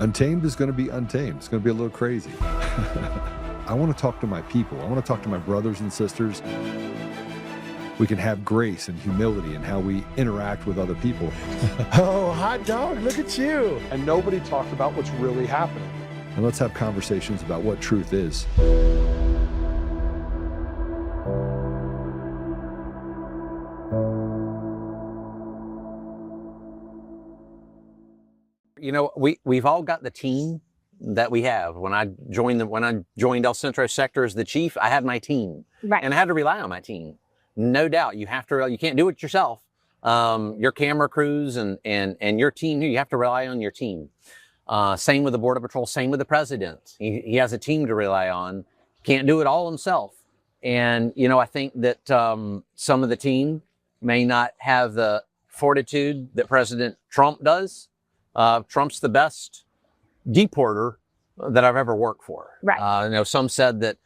Untamed is going to be untamed. It's going to be a little crazy. I want to talk to my people. I want to talk to my brothers and sisters. We can have grace and humility in how we interact with other people. Oh, hot dog, look at you. And nobody talked about what's really happening. And let's have conversations about what truth is. You know, we've all got the team that we have. When I joined El Centro sector as the chief, I had my team, Right. and I had to rely on my team. No doubt, you can't do it yourself. Your camera crews and your team, you have to rely on your team. Same with the Border Patrol, same with the president. He has a team to rely on. Can't do it all himself. And, you know, I think that some of the team may not have the fortitude that President Trump does. Trump's the best deporter that I've ever worked for. Right. You know, some said that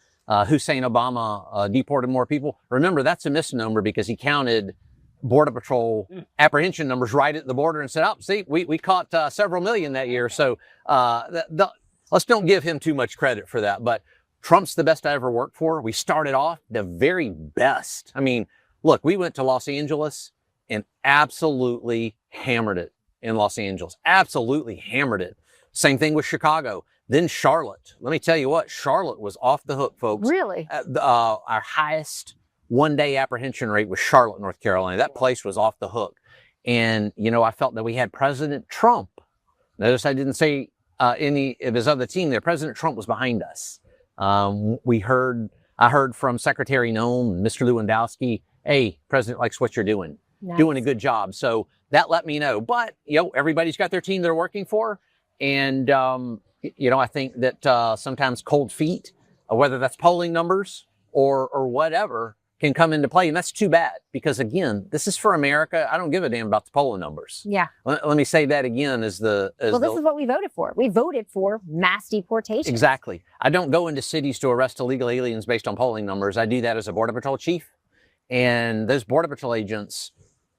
Hussein Obama deported more people. Remember, that's a misnomer because he counted Border Patrol apprehension numbers right at the border and said, oh, see, we caught several million that year. So let's don't give him too much credit for that. But Trump's the best I ever worked for. We started off the very best. I mean, look, we went to Los Angeles and absolutely hammered it in Los Angeles. Absolutely hammered it. Same thing with Chicago. Then Charlotte. Let me tell you what, Charlotte was off the hook, folks. Really? Our highest one-day apprehension rate was Charlotte, North Carolina. That place was off the hook. And, you know, I felt that we had President Trump. Notice I didn't say any of his other team there. President Trump was behind us. I heard from Secretary Noem, Mr. Lewandowski, hey, President likes what you're doing. Nice. Doing a good job. So that let me know. But, you know, everybody's got their team they're working for. And, you know, I think that sometimes cold feet, whether that's polling numbers or whatever, can come into play. And that's too bad because, again, this is for America. I don't give a damn about the polling numbers. Yeah. Let me say that again Well, this is what we voted for. We voted for mass deportation. Exactly. I don't go into cities to arrest illegal aliens based on polling numbers. I do that as a Border Patrol chief. And those Border Patrol agents,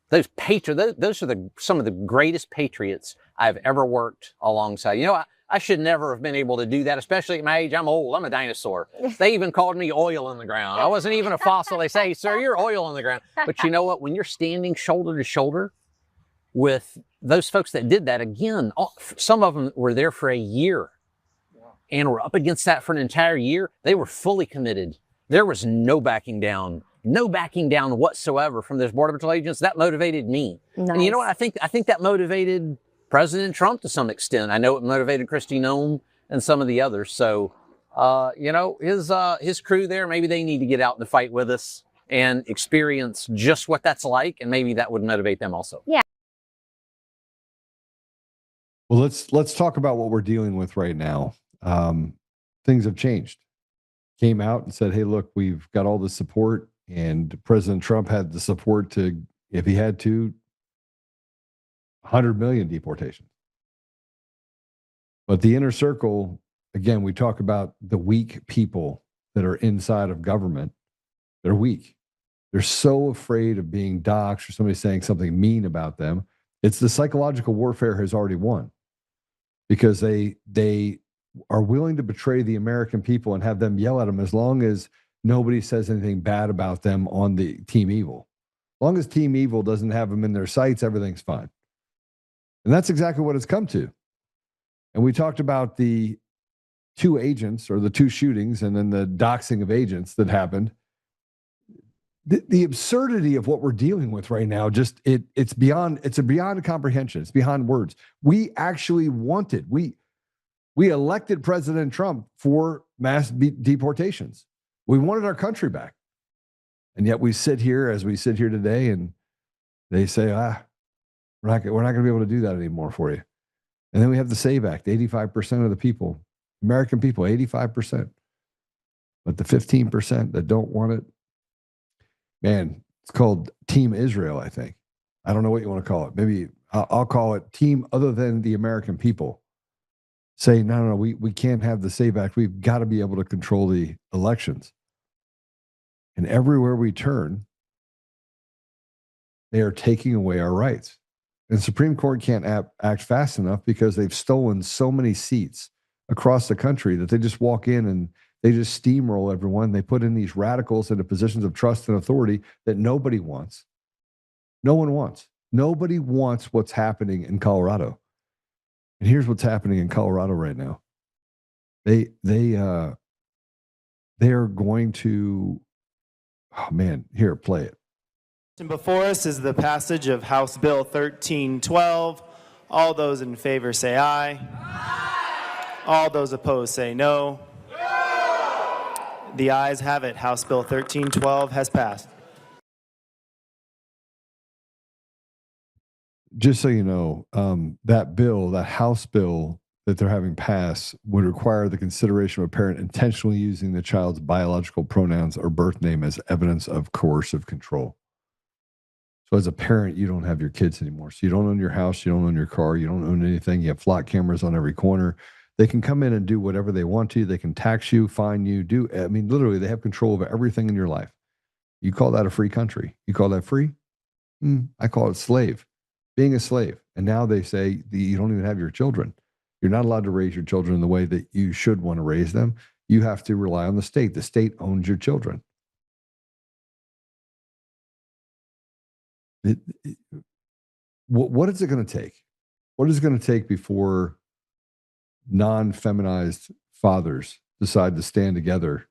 those are some of the greatest patriots I've ever worked alongside. You know, I should never have been able to do that, especially at my age. I'm old. I'm a dinosaur. They even called me oil in the ground. I wasn't even a fossil. They say, sir, you're oil in the ground. But you know what? When you're standing shoulder to shoulder with those folks that did that, again, some of them were there for a year and were up against that for an entire year. They were fully committed. There was no backing down whatsoever from those Border Patrol agents. That motivated me. Nice. And you know what? I think that motivated President Trump to some extent. I know it motivated Kristi Noem and some of the others. So, you know, his crew there, maybe they need to get out in the fight with us and experience just what that's like. And maybe that would motivate them also. Yeah. Well, let's talk about what we're dealing with right now. Things have changed. Came out and said, hey, look, we've got all the support. And President Trump had the support to, if he had to, 100 million deportations. But the inner circle, again, we talk about the weak people that are inside of government. They're weak. They're so afraid of being doxxed or somebody saying something mean about them. It's the psychological warfare has already won because they are willing to betray the American people and have them yell at them as long as nobody says anything bad about them on the Team Evil. As long as Team Evil doesn't have them in their sights, everything's fine. And that's exactly what it's come to. And we talked about the two agents or the two shootings and then the doxing of agents that happened. The absurdity of what we're dealing with right now, just it's beyond comprehension. It's beyond words. We actually wanted, we elected President Trump for mass deportations. We wanted our country back. And yet we sit here as we sit here today and they say, we're not going to be able to do that anymore for you. And then we have the SAVE Act, 85% of the people, American people, 85%. But the 15% that don't want it, man, it's called Team Israel, I think. I don't know what you want to call it. Maybe I'll call it team other than the American people. Say, no, we can't have the SAVE Act. We've got to be able to control the elections. And everywhere we turn, they are taking away our rights. And the Supreme Court can't act fast enough because they've stolen so many seats across the country that they just walk in and they just steamroll everyone. They put in these radicals into positions of trust and authority that nobody wants. No one wants. Nobody wants what's happening in Colorado. And here's what's happening in Colorado right now. They are going to, oh man, here, play it. And before us is the passage of House Bill 1312. All those in favor say aye. Aye. All those opposed say no. No. The ayes have it. House Bill 1312 has passed. Just so you know, that bill, that House bill that they're having passed, would require the consideration of a parent intentionally using the child's biological pronouns or birth name as evidence of coercive control. So as a parent, you don't have your kids anymore. So you don't own your house, you don't own your car, you don't own anything. You have flock cameras on every corner. They can come in and do whatever they want to. They can tax you, fine you, literally they have control over everything in your life. You call that a free country? You call that free? I call it slave, being a slave. And now they say that you don't even have your children. You're not allowed to raise your children in the way that you should want to raise them. You have to rely on the state. The state owns your children. What is it going to take? What is it going to take before non-feminized fathers decide to stand together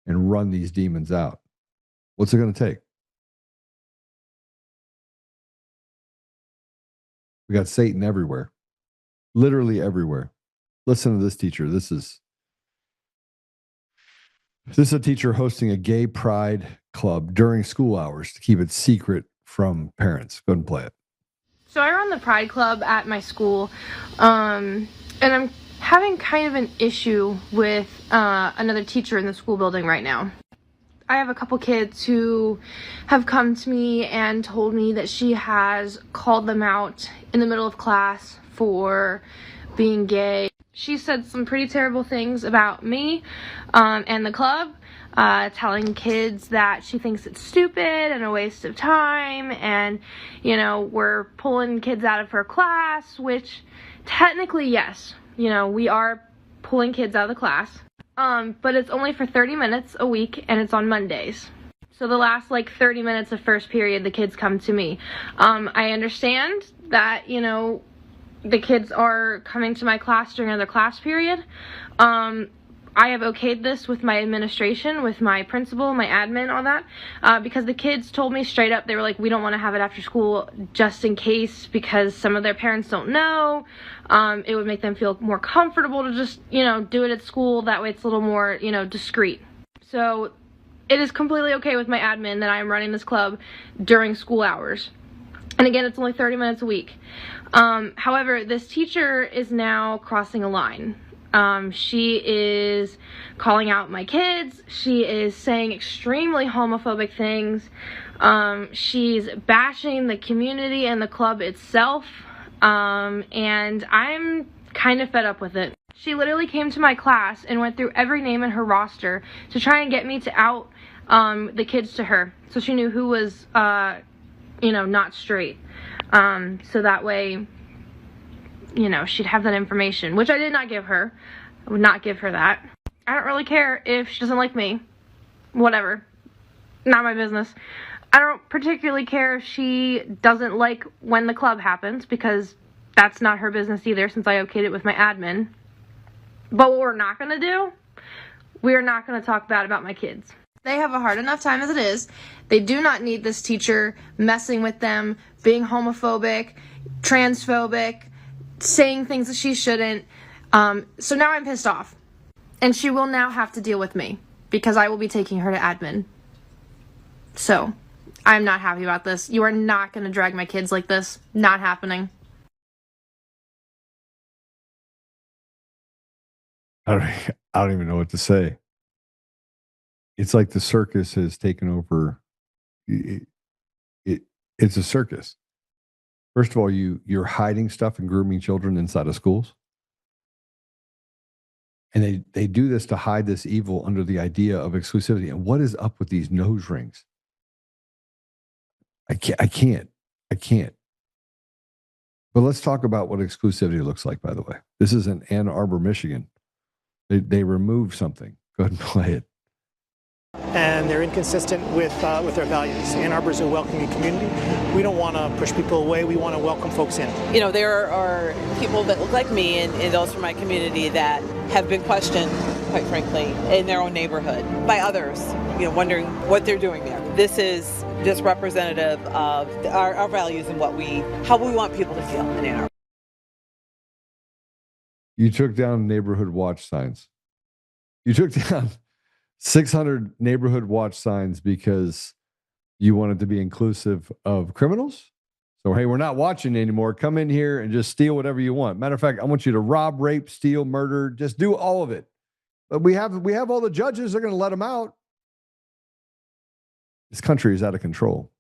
and run these demons out? What's it going to take? We got Satan everywhere, literally everywhere. Listen to this teacher. This is a teacher hosting a gay pride club during school hours to keep it secret from parents. Go ahead and play it. So I run the Pride Club at my school, and I'm having kind of an issue with another teacher in the school building right now. I have a couple kids who have come to me and told me that she has called them out in the middle of class for being gay. She said some pretty terrible things about me and the club, telling kids that she thinks it's stupid and a waste of time, and, you know, we're pulling kids out of her class, which technically, yes, you know, we are pulling kids out of the class, but it's only for 30 minutes a week, and it's on Mondays. So the last, 30 minutes of first period, the kids come to me. I understand that, you know, the kids are coming to my class during another class period. I have okayed this with my administration, with my principal, my admin, all that, because the kids told me straight up, they were like, we don't want to have it after school just in case, because some of their parents don't know. It would make them feel more comfortable to just, you know, do it at school. That way it's a little more, you know, discreet. So it is completely okay with my admin that I am running this club during school hours. And again, it's only 30 minutes a week. However, this teacher is now crossing a line. She is calling out my kids. She is saying extremely homophobic things. She's bashing the community and the club itself. And I'm kind of fed up with it. She literally came to my class and went through every name in her roster to try and get me to out the kids to her, so she knew who was you know, not straight. So that way, you know, she'd have that information, which I did not give her. I would not give her that. I don't really care if she doesn't like me. Whatever. Not my business. I don't particularly care if she doesn't like when the club happens, because that's not her business either, since I okayed it with my admin. But what we're not going to do, we are not going to talk bad about my kids. They have a hard enough time as it is. They do not need this teacher messing with them, being homophobic, transphobic, saying things that she shouldn't. So now I'm pissed off. And she will now have to deal with me, because I will be taking her to admin. So I'm not happy about this. You are not going to drag my kids like this. Not happening. I don't even know what to say. It's like the circus has taken over. It's a circus. First of all, you're hiding stuff and grooming children inside of schools. And they do this to hide this evil under the idea of exclusivity. And what is up with these nose rings? I can't. But let's talk about what exclusivity looks like, by the way. This is in Ann Arbor, Michigan. They removed something. Go ahead and play it. And they're inconsistent with their values. Ann Arbor is a welcoming community. We don't want to push people away. We want to welcome folks in. You know, there are people that look like me and those from my community that have been questioned, quite frankly, in their own neighborhood by others, you know, wondering what they're doing there. This is just representative of our values and how we want people to feel in Ann Arbor. You took down neighborhood watch signs. You took down 600 neighborhood watch signs because you wanted to be inclusive of criminals. So, hey, we're not watching anymore. Come in here and just steal whatever you want. Matter of fact, I want you to rob, rape, steal, murder. Just do all of it. But we have all the judges. They're going to let them out. This country is out of control.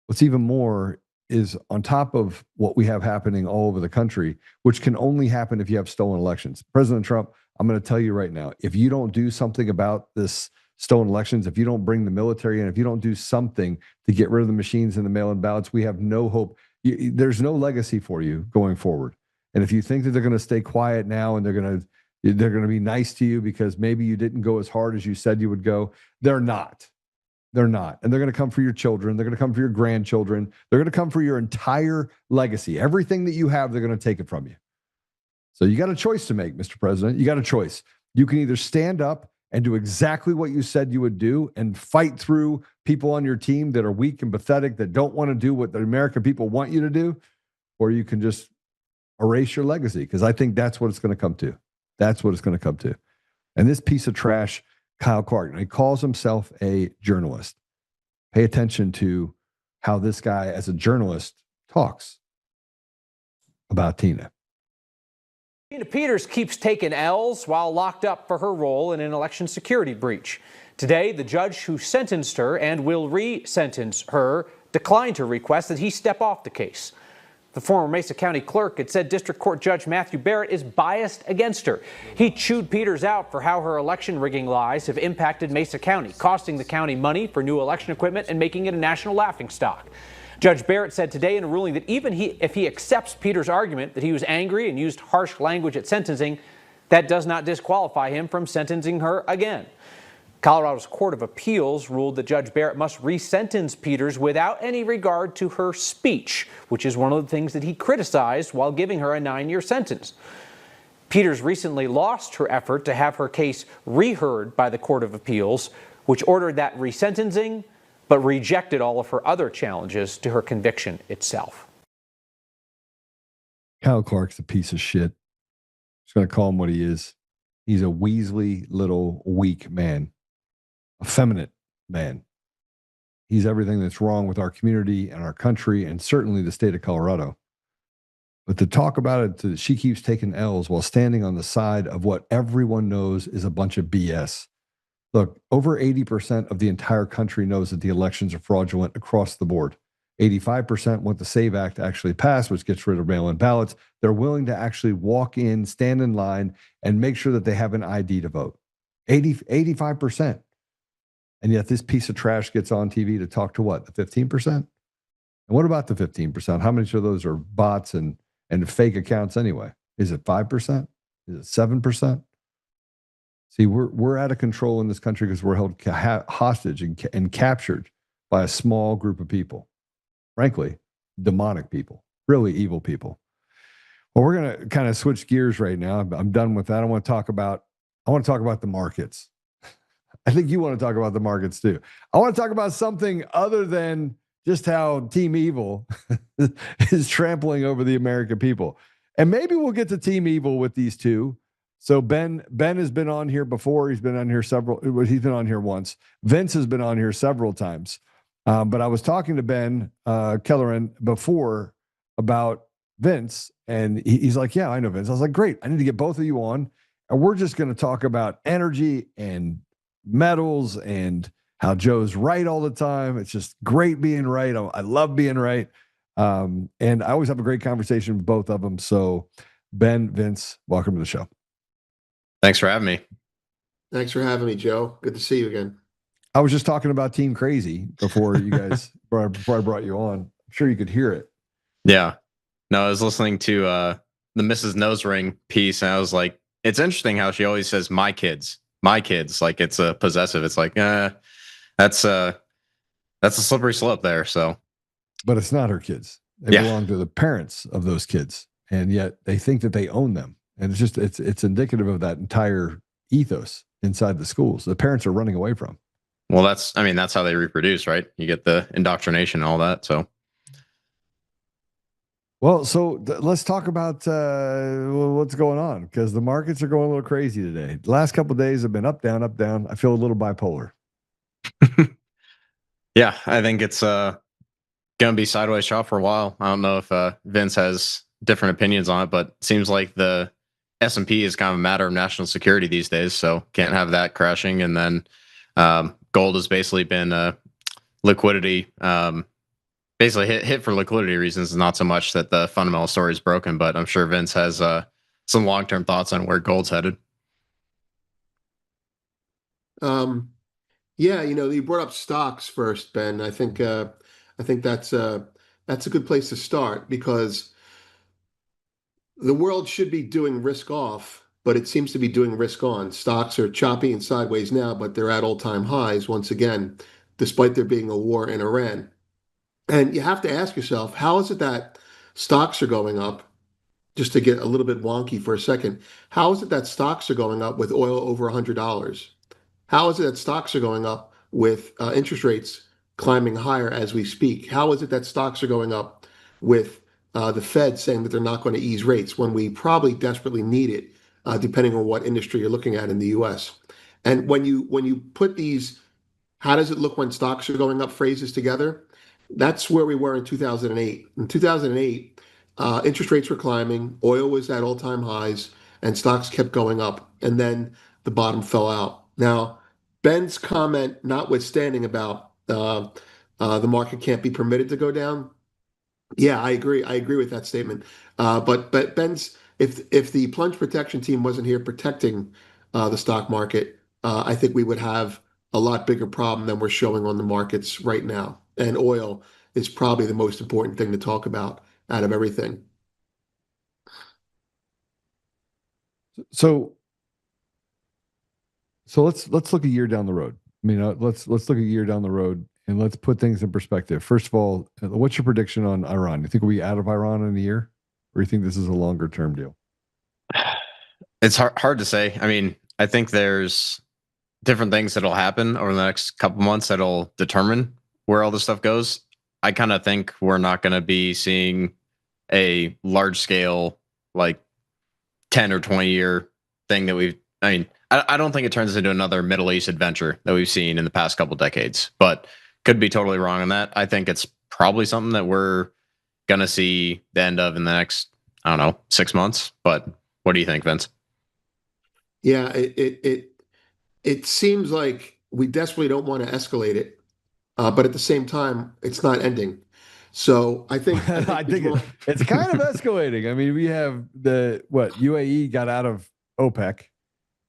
What's even more is on top of what we have happening all over the country, which can only happen if you have stolen elections. President Trump, I'm going to tell you right now, if you don't do something about this stolen elections, if you don't bring the military in, if you don't do something to get rid of the machines and the mail-in ballots, we have no hope. There's no legacy for you going forward. And if you think that they're going to stay quiet now and they're going to be nice to you because maybe you didn't go as hard as you said you would go, they're not. They're not. And they're going to come for your children. They're going to come for your grandchildren. They're going to come for your entire legacy. Everything that you have, they're going to take it from you. So you got a choice to make, Mr. President. You got a choice. You can either stand up and do exactly what you said you would do and fight through people on your team that are weak and pathetic, that don't want to do what the American people want you to do, or you can just erase your legacy, because I think that's what it's going to come to. That's what it's going to come to. And this piece of trash, Kyle Clark, he calls himself a journalist. Pay attention to how this guy, as a journalist, talks about Tina. Tina Peters keeps taking L's while locked up for her role in an election security breach. Today, the judge who sentenced her and will re-sentence her declined her request that he step off the case. The former Mesa County clerk had said District Court Judge Matthew Barrett is biased against her. He chewed Peters out for how her election rigging lies have impacted Mesa County, costing the county money for new election equipment and making it a national laughingstock. Judge Barrett said today in a ruling that even if he accepts Peters' argument that he was angry and used harsh language at sentencing, that does not disqualify him from sentencing her again. Colorado's Court of Appeals ruled that Judge Barrett must resentence Peters without any regard to her speech, which is one of the things that he criticized while giving her a 9-year sentence. Peters recently lost her effort to have her case reheard by the Court of Appeals, which ordered that resentencing, but rejected all of her other challenges to her conviction itself. Kyle Clark's a piece of shit. Just going to call him what he is. He's a weaselly little weak man. Effeminate man. He's everything that's wrong with our community and our country and certainly the state of Colorado. But to talk about it, she keeps taking L's while standing on the side of what everyone knows is a bunch of BS. Look, over 80% of the entire country knows that the elections are fraudulent across the board. 85% want the SAVE Act to actually pass, which gets rid of mail-in ballots. They're willing to actually walk in, stand in line, and make sure that they have an ID to vote. 85%. And yet this piece of trash gets on TV to talk to what? The 15%? And what about the 15%? How many of those are bots and fake accounts anyway? Is it 5%? Is it 7%? See, we're out of control in this country because we're held hostage and captured by a small group of people. Frankly, demonic people, really evil people. Well, we're going to kind of switch gears right now. I'm done with that. I want to talk about the markets. I think you want to talk about the markets too. I want to talk about something other than just how Team Evil is trampling over the American people. And maybe we'll get to Team Evil with these two. So Ben has been on here before. He's been on here he's been on here once. Vince has been on here several times. But I was talking to Ben Kelleran before about Vince, and he's like, yeah, I know Vince. I was like, great. I need to get both of you on. And we're just going to talk about energy and metals and how Joe's right all the time. It's just great being right. I love being right. And I always have a great conversation with both of them. So Ben, Vince, welcome to the show. Thanks for having me. Thanks for having me, Joe. Good to see you again. I was just talking about Team Crazy before you guys, before I brought you on. I'm sure you could hear it. Yeah. No, I was listening to the Mrs. Nosering piece, and I was like, it's interesting how she always says my kids, like it's a possessive. It's like, that's a slippery slope there. So, But it's not her kids. They belong to the parents of those kids, and yet they think that they own them. And it's just it's indicative of that entire ethos inside the schools. The parents are running away from. Well, that's how they reproduce, right? You get the indoctrination and all that. So, well, so let's talk about what's going on, because the markets are going a little crazy today. The last couple of days have been up, down, up, down. I feel a little bipolar. Yeah, I think it's going to be sideways shop for a while. I don't know if Vince has different opinions on it, but it seems like the S&P is kind of a matter of national security these days, so can't have that crashing. And then gold has basically been liquidity, basically hit for liquidity reasons, not so much that the fundamental story is broken, but I'm sure Vince has some long-term thoughts on where gold's headed. Yeah, you brought up stocks first, Ben. I think that's a good place to start, because the world should be doing risk off, but it seems to be doing risk on. Stocks are choppy and sideways now, but they're at all-time highs once again, despite there being a war in Iran. And you have to ask yourself, how is it that stocks are going up? Just to get a little bit wonky for a second, how is it that stocks are going up with oil over $100? How is it that stocks are going up with interest rates climbing higher as we speak? How is it that stocks are going up with the Fed saying that they're not going to ease rates when we probably desperately need it, depending on what industry you're looking at in the U.S.? And when you put these, how does it look when stocks are going up phrases together? That's where we were in 2008. In 2008, interest rates were climbing, oil was at all-time highs, and stocks kept going up. And then the bottom fell out. Now, Ben's comment notwithstanding about the market can't be permitted to go down. Yeah, I agree. I agree with that statement. But Ben's, if the plunge protection team wasn't here protecting the stock market, I think we would have a lot bigger problem than we're showing on the markets right now. And oil is probably the most important thing to talk about out of everything. So let's look a year down the road. I mean, let's look a year down the road and let's put things in perspective. First of all, what's your prediction on Iran? You think we'll be out of Iran in a year, or you think this is a longer term deal? It's hard to say. I mean, I think there's different things that'll happen over the next couple months that'll determine where all this stuff goes. I kind of think we're not going to be seeing a large scale, like 10 or 20 year thing that I don't think it turns into another Middle East adventure that we've seen in the past couple decades, but could be totally wrong on that. I think it's probably something that we're going to see the end of in the next, 6 months. But what do you think, Vince? Yeah, it seems like we desperately don't want to escalate it, but at the same time, it's not ending. So I think it's kind of escalating. I mean, we have UAE got out of OPEC,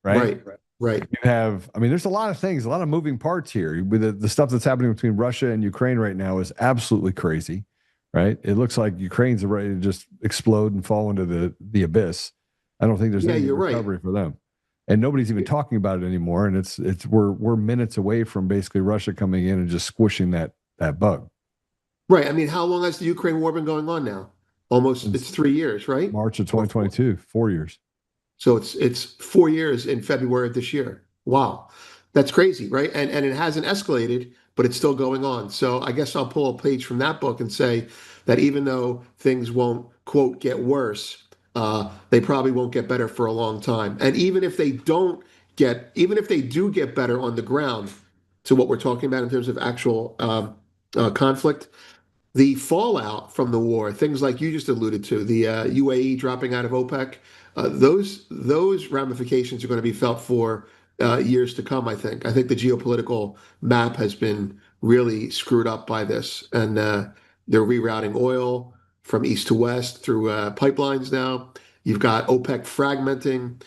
right? Right. You have, there's a lot of things, a lot of moving parts here. With the stuff that's happening between Russia and Ukraine right now is absolutely crazy, right? It looks like Ukraine's ready to just explode and fall into the abyss. I don't think there's any recovery for them. And nobody's even talking about it anymore. And we're minutes away from basically Russia coming in and just squishing that bug. Right. I mean, how long has the Ukraine war been going on now? It's 3 years, right? March of 2022, 4 years. So it's 4 years in February of this year. Wow. That's crazy, right? And it hasn't escalated, but it's still going on. So I guess I'll pull a page from that book and say that even though things won't, quote, get worse, they probably won't get better for a long time. And even if they do get better on the ground to what we're talking about in terms of actual conflict, the fallout from the war, things like you just alluded to, the UAE dropping out of OPEC, those ramifications are going to be felt for years to come, I think. I think the geopolitical map has been really screwed up by this, and they're rerouting oil from east to west through pipelines now. You've got OPEC fragmenting.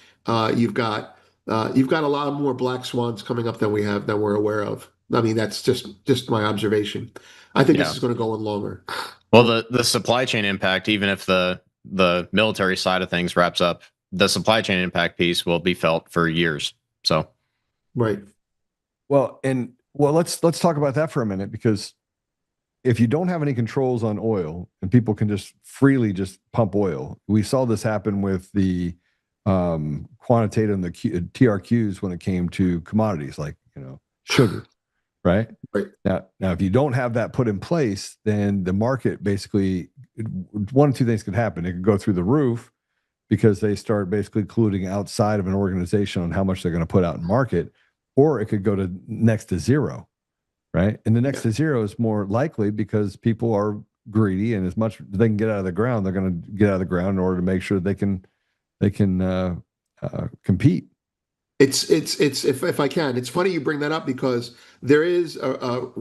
You've got a lot more black swans coming up than we're aware of. I mean, that's just my observation. I think this is going to go on longer. Well, the supply chain impact, even if the military side of things wraps up, the supply chain impact piece will be felt for years. So, Right. Well, let's talk about that for a minute, because if you don't have any controls on oil and people can just freely just pump oil, we saw this happen with the quantitative and the TRQs when it came to commodities like sugar, right? Right. Now, if you don't have that put in place, then the market basically, one of two things could happen. It could go through the roof because they start basically colluding outside of an organization on how much they're going to put out in market, or it could go to next to zero, right? And the next to zero is more likely because people are greedy, and as much as they can get out of the ground, they're going to get out of the ground in order to make sure they can compete. It's if I can, it's funny you bring that up, because there is a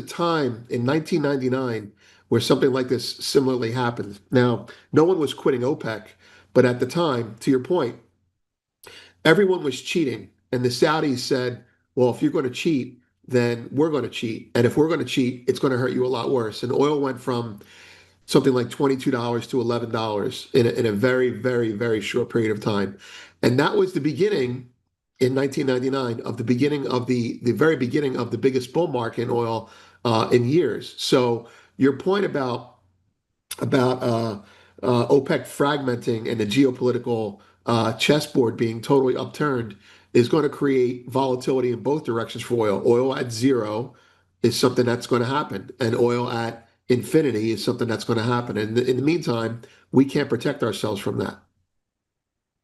time in 1999 where something like this similarly happened. Now, no one was quitting OPEC, but at the time, to your point, everyone was cheating, and the Saudis said, "Well, if you're going to cheat, then we're going to cheat, and if we're going to cheat, it's going to hurt you a lot worse." And oil went from something like $22 to $11 in a very, very, very short period of time. And that was the beginning in 1999 of the beginning of the very beginning of the biggest bull market in oil in years. So your point about OPEC fragmenting and the geopolitical chessboard being totally upturned is going to create volatility in both directions for oil. Oil at zero is something that's going to happen, and oil at infinity is something that's going to happen. And in the meantime, we can't protect ourselves from that.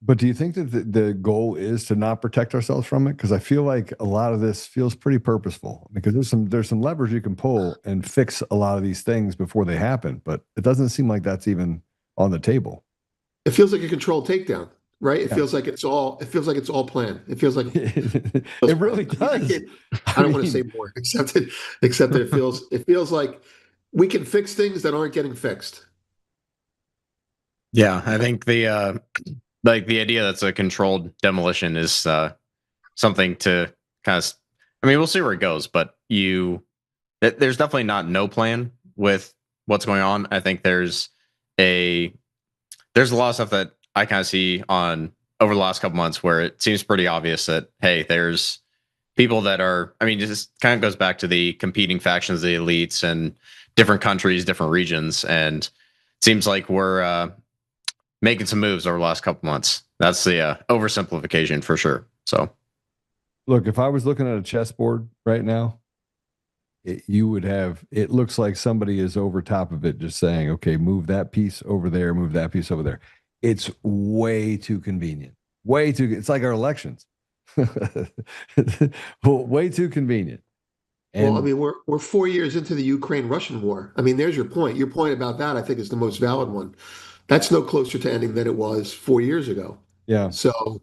But do you think that the goal is to not protect ourselves from it? Because I feel like a lot of this feels pretty purposeful, because there's some levers you can pull and fix a lot of these things before they happen, but it doesn't seem like that's even on the table. It feels like a controlled takedown, right? It feels like it's all planned. It feels like it really does. I don't want to say more, except that it feels like we can fix things that aren't getting fixed. yeah, I think the idea that's a controlled demolition is something to kind of. I mean, we'll see where it goes, but there's definitely not no plan with what's going on. I think there's a lot of stuff that I kind of see on over the last couple months where it seems pretty obvious that, hey, there's people that are, I mean, it just kind of goes back to the competing factions, the elites, and different countries, different regions. And it seems like we're making some moves over the last couple months. That's the oversimplification for sure. So, look, if I was looking at a chessboard right now, it looks like somebody is over top of it just saying, okay, move that piece over there, move that piece over there. It's way too convenient. It's like our elections. Well, way too convenient. And, well, I mean, we're 4 years into the Ukraine-Russian war. I mean, there's your point. Your point about that, I think, is the most valid one. That's no closer to ending than it was 4 years ago. Yeah. So,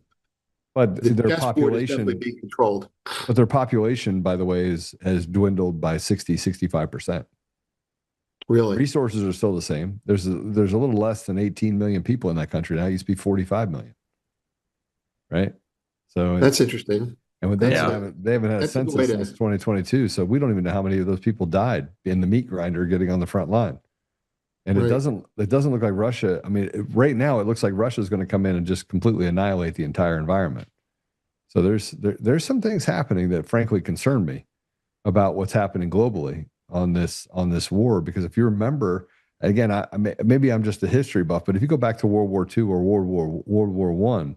but their population is definitely being controlled. But their population, by the way, has dwindled by 65%. Really? Resources are still the same. There's a little less than 18 million people in that country now. It used to be 45 million. Right? So that's interesting. And they haven't had a census since 2022. So we don't even know how many of those people died in the meat grinder getting on the front line. And it doesn't look like Russia. I mean, right now it looks like Russia is going to come in and just completely annihilate the entire environment. So there's some things happening that frankly concern me about what's happening globally on this war. Because if you remember, again, maybe I'm just a history buff, but if you go back to World War II or World War I,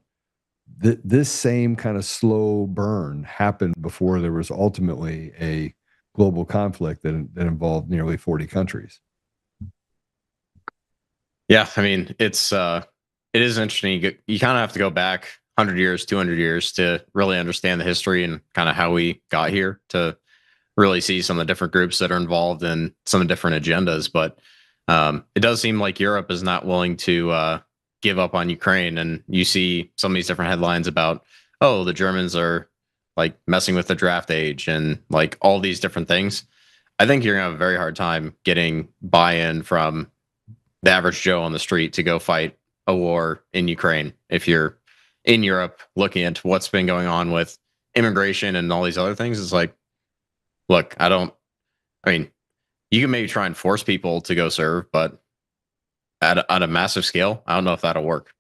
this same kind of slow burn happened before there was ultimately a global conflict that involved nearly 40 countries. Yeah, I mean, it is interesting. You kind of have to go back 100 years, 200 years to really understand the history and kind of how we got here to really see some of the different groups that are involved in some of the different agendas. But it does seem like Europe is not willing to give up on Ukraine. And you see some of these different headlines about, oh, the Germans are like messing with the draft age and like all these different things. I think you're going to have a very hard time getting buy-in from the average Joe on the street to go fight a war in Ukraine. If you're in Europe looking at what's been going on with immigration and all these other things, it's like, look, you you can maybe try and force people to go serve, but at a massive scale, I don't know if that'll work.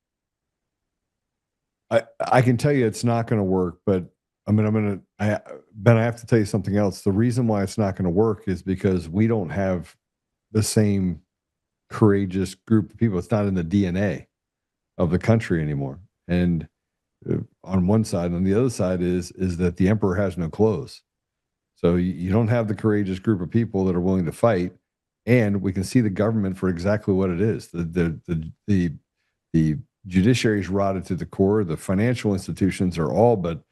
I can tell you it's not going to work, but Ben, I have to tell you something else. The reason why it's not going to work is because we don't have the same courageous group of people. It's not in the DNA of the country anymore. And on one side, on the other side is that the emperor has no clothes. So you don't have the courageous group of people that are willing to fight, and we can see the government for exactly what it is. The judiciary is rotted to the core. The financial institutions are all but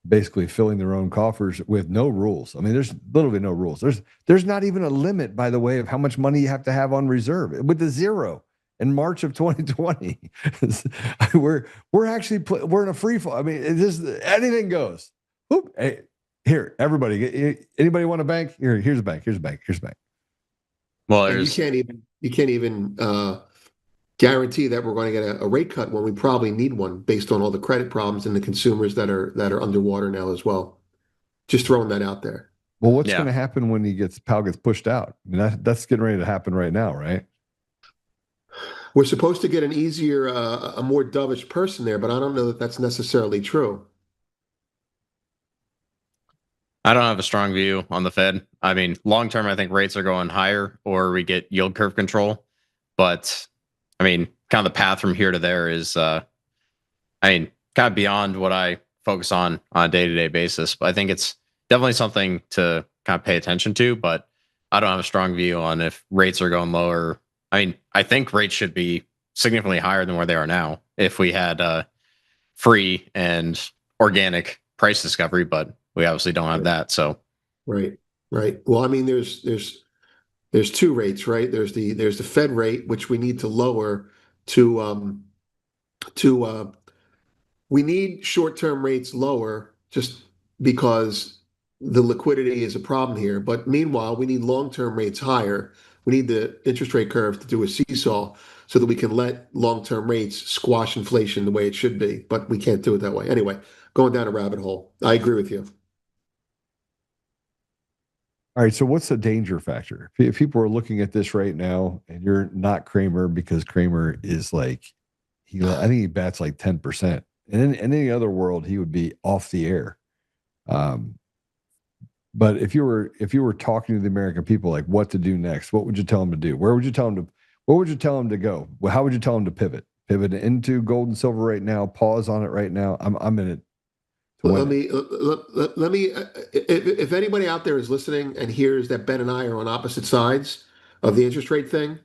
basically filling their own coffers with no rules. I mean, there's literally no rules. There's not even a limit, by the way, of how much money you have to have on reserve. With the zero in March of 2020, we're in a free fall. I mean, it just anything goes. Whoop, hey, here, everybody. Anybody want a bank? Here's a bank. Here's a bank. Here's a bank. Well, you can't even guarantee that we're going to get a rate cut when we probably need one, based on all the credit problems and the consumers that are underwater now as well. Just throwing that out there. Well, what's going to happen when Powell gets pushed out? I mean, that's getting ready to happen right now, right? We're supposed to get an easier, a more dovish person there, but I don't know that that's necessarily true. I don't have a strong view on the Fed. I mean, long term, I think rates are going higher, or we get yield curve control. But I mean, kind of the path from here to there is, kind of beyond what I focus on a day-to-day basis. But I think it's definitely something to kind of pay attention to. But I don't have a strong view on if rates are going lower. I mean, I think rates should be significantly higher than where they are now if we had free and organic price discovery, but we obviously don't have that. So, right. Well, I mean, there's two rates, right? There's the Fed rate, which we need to lower to we need short-term rates lower just because the liquidity is a problem here. But meanwhile, we need long-term rates higher. We need the interest rate curve to do a seesaw so that we can let long-term rates squash inflation the way it should be. But we can't do it that way. Anyway, going down a rabbit hole. I agree with you. All right. So what's the danger factor? If people are looking at this right now and you're not Kramer, because Kramer is like, I think he bats like 10%. And in any other world, he would be off the air. But if you were talking to the American people, like what to do next, what would you tell them to do? Where would you tell them to go? Well, how would you tell them to pivot into gold and silver right now? Pause on it right now. I'm in it. Let me if anybody out there is listening and hears that Ben and I are on opposite sides of the interest rate thing,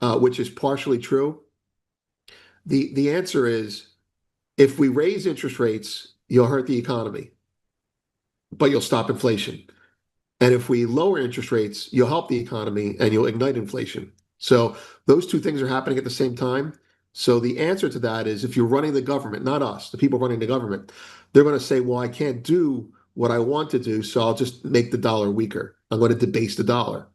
which is partially true, the answer is, if we raise interest rates, you'll hurt the economy, but you'll stop inflation. And if we lower interest rates, you'll help the economy and you'll ignite inflation. So those two things are happening at the same time. So the answer to that is, if you're running the government, not us, the people running the government, they're going to say, well, I can't do what I want to do, so I'll just make the dollar weaker. I'm going to debase the dollar.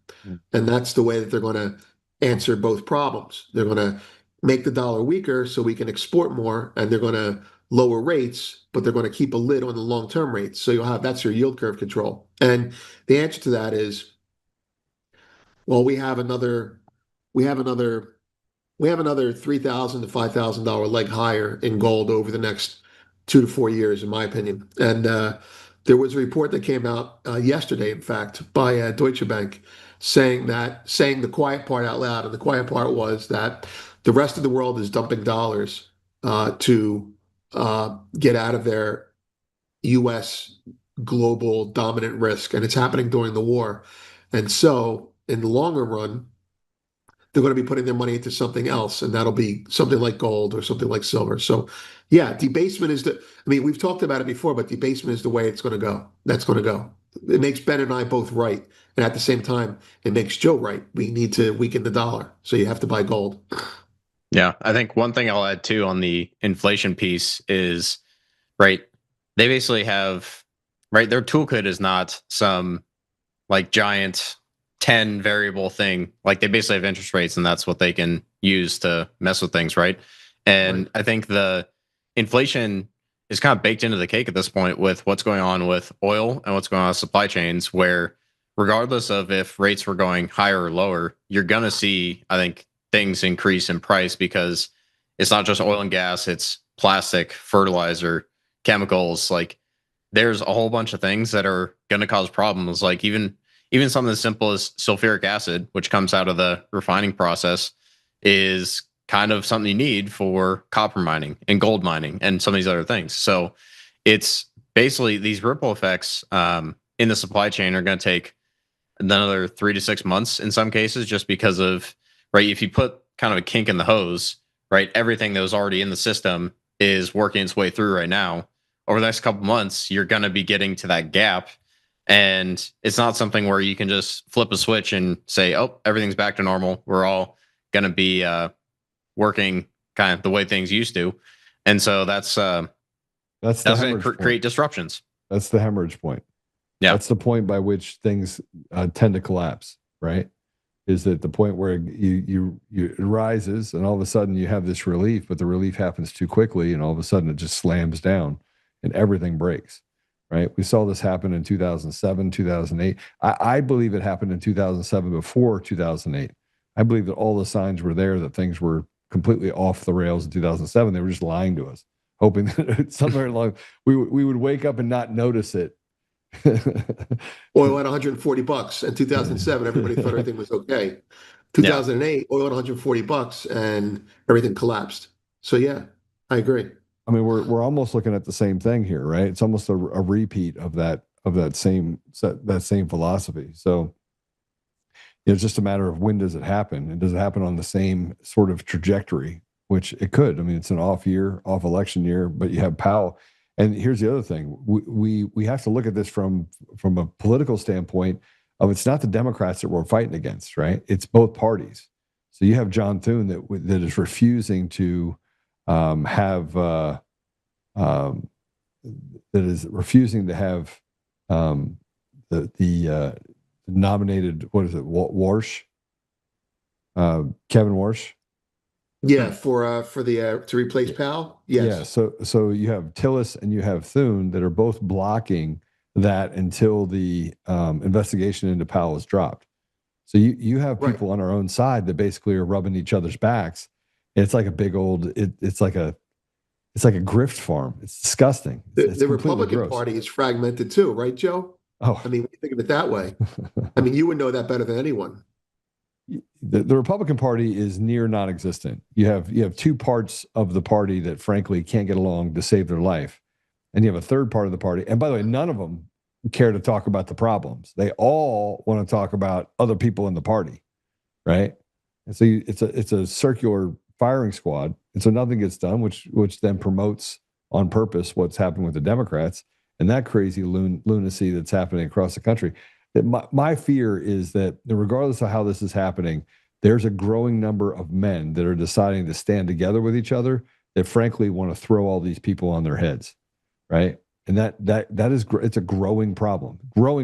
And that's the way that they're going to answer both problems. They're going to make the dollar weaker so we can export more, and they're going to lower rates, but they're going to keep a lid on the long-term rates. So that's your yield curve control. And the answer to that is, well, we have another $3,000 to $5,000 leg higher in gold over the next 2 to 4 years, in my opinion. And there was a report that came out yesterday, in fact, by Deutsche Bank, saying the quiet part out loud. And the quiet part was that the rest of the world is dumping dollars to get out of their U.S. global dominant risk. And it's happening during the war. And so in the longer run, they're going to be putting their money into something else, and that'll be something like gold or something like silver. So, yeah, debasement is we've talked about it before, but debasement is the way it's going to go. That's going to go. It makes Ben and I both right. And at the same time, it makes Joe right. We need to weaken the dollar. So you have to buy gold. Yeah, I think one thing I'll add too on the inflation piece is, right, they basically have, right, their toolkit is not some like giant 10 variable thing. Like, they basically have interest rates, and that's what they can use to mess with things, right? And I think the inflation is kind of baked into the cake at this point with what's going on with oil and what's going on with supply chains, where regardless of if rates were going higher or lower, you're going to see, I think, things increase in price because it's not just oil and gas, it's plastic, fertilizer, chemicals. Like there's a whole bunch of things that are going to cause problems. Like even something as simple as sulfuric acid, which comes out of the refining process, is kind of something you need for copper mining and gold mining and some of these other things. So it's basically these ripple effects in the supply chain are going to take another 3 to 6 months in some cases, just because of, right, if you put kind of a kink in the hose, right, everything that was already in the system is working its way through right now. Over the next couple of months, you're going to be getting to that gap. And it's not something where you can just flip a switch and say, oh, everything's back to normal. We're all going to be working kind of the way things used to. And so that's going to create disruptions. That's the hemorrhage point. Yeah. That's the point by which things tend to collapse, right? Is that the point where it rises and all of a sudden you have this relief, but the relief happens too quickly and all of a sudden it just slams down and everything breaks, right? We saw this happen in 2007, 2008. I believe it happened in 2007 before 2008. I believe that all the signs were there that things were completely off the rails in 2007. They were just lying to us, hoping that somewhere along we would wake up and not notice it. Oil at $140 in 2007, everybody thought everything was okay. 2008, oil at $140 and everything collapsed. So yeah, I agree. I mean, we're almost looking at the same thing here, right? It's almost a repeat of that same philosophy. So it's just a matter of when does it happen, and does it happen on the same sort of trajectory, which it could. I mean, it's an off election year, but you have Powell. And here's the other thing: we have to look at this from a political standpoint. Of it's not the Democrats that we're fighting against, right? It's both parties. So you have John Thune that is refusing to have the nominated, what is it, Warsh, Kevin Warsh. Yeah, for the to replace Powell. Yes. Yeah. So you have Tillis and you have Thune that are both blocking that until the investigation into Powell is dropped. So you have people on our own side that basically are rubbing each other's backs. And it's like a big old. It's like a grift farm. It's disgusting. The Republican Party is fragmented too, right, Joe? Oh, I mean, when you think of it that way, I mean, you would know that better than anyone. The Republican Party is near non-existent. You have two parts of the party that frankly can't get along to save their life. And you have a third part of the party. And by the way, none of them care to talk about the problems. They all want to talk about other people in the party, right? And so it's a circular firing squad. And so nothing gets done, which then promotes on purpose what's happened with the Democrats and that crazy lunacy that's happening across the country. My fear is that regardless of how this is happening, there's a growing number of men that are deciding to stand together with each other that frankly want to throw all these people on their heads, right? And that is it's a growing problem. Well,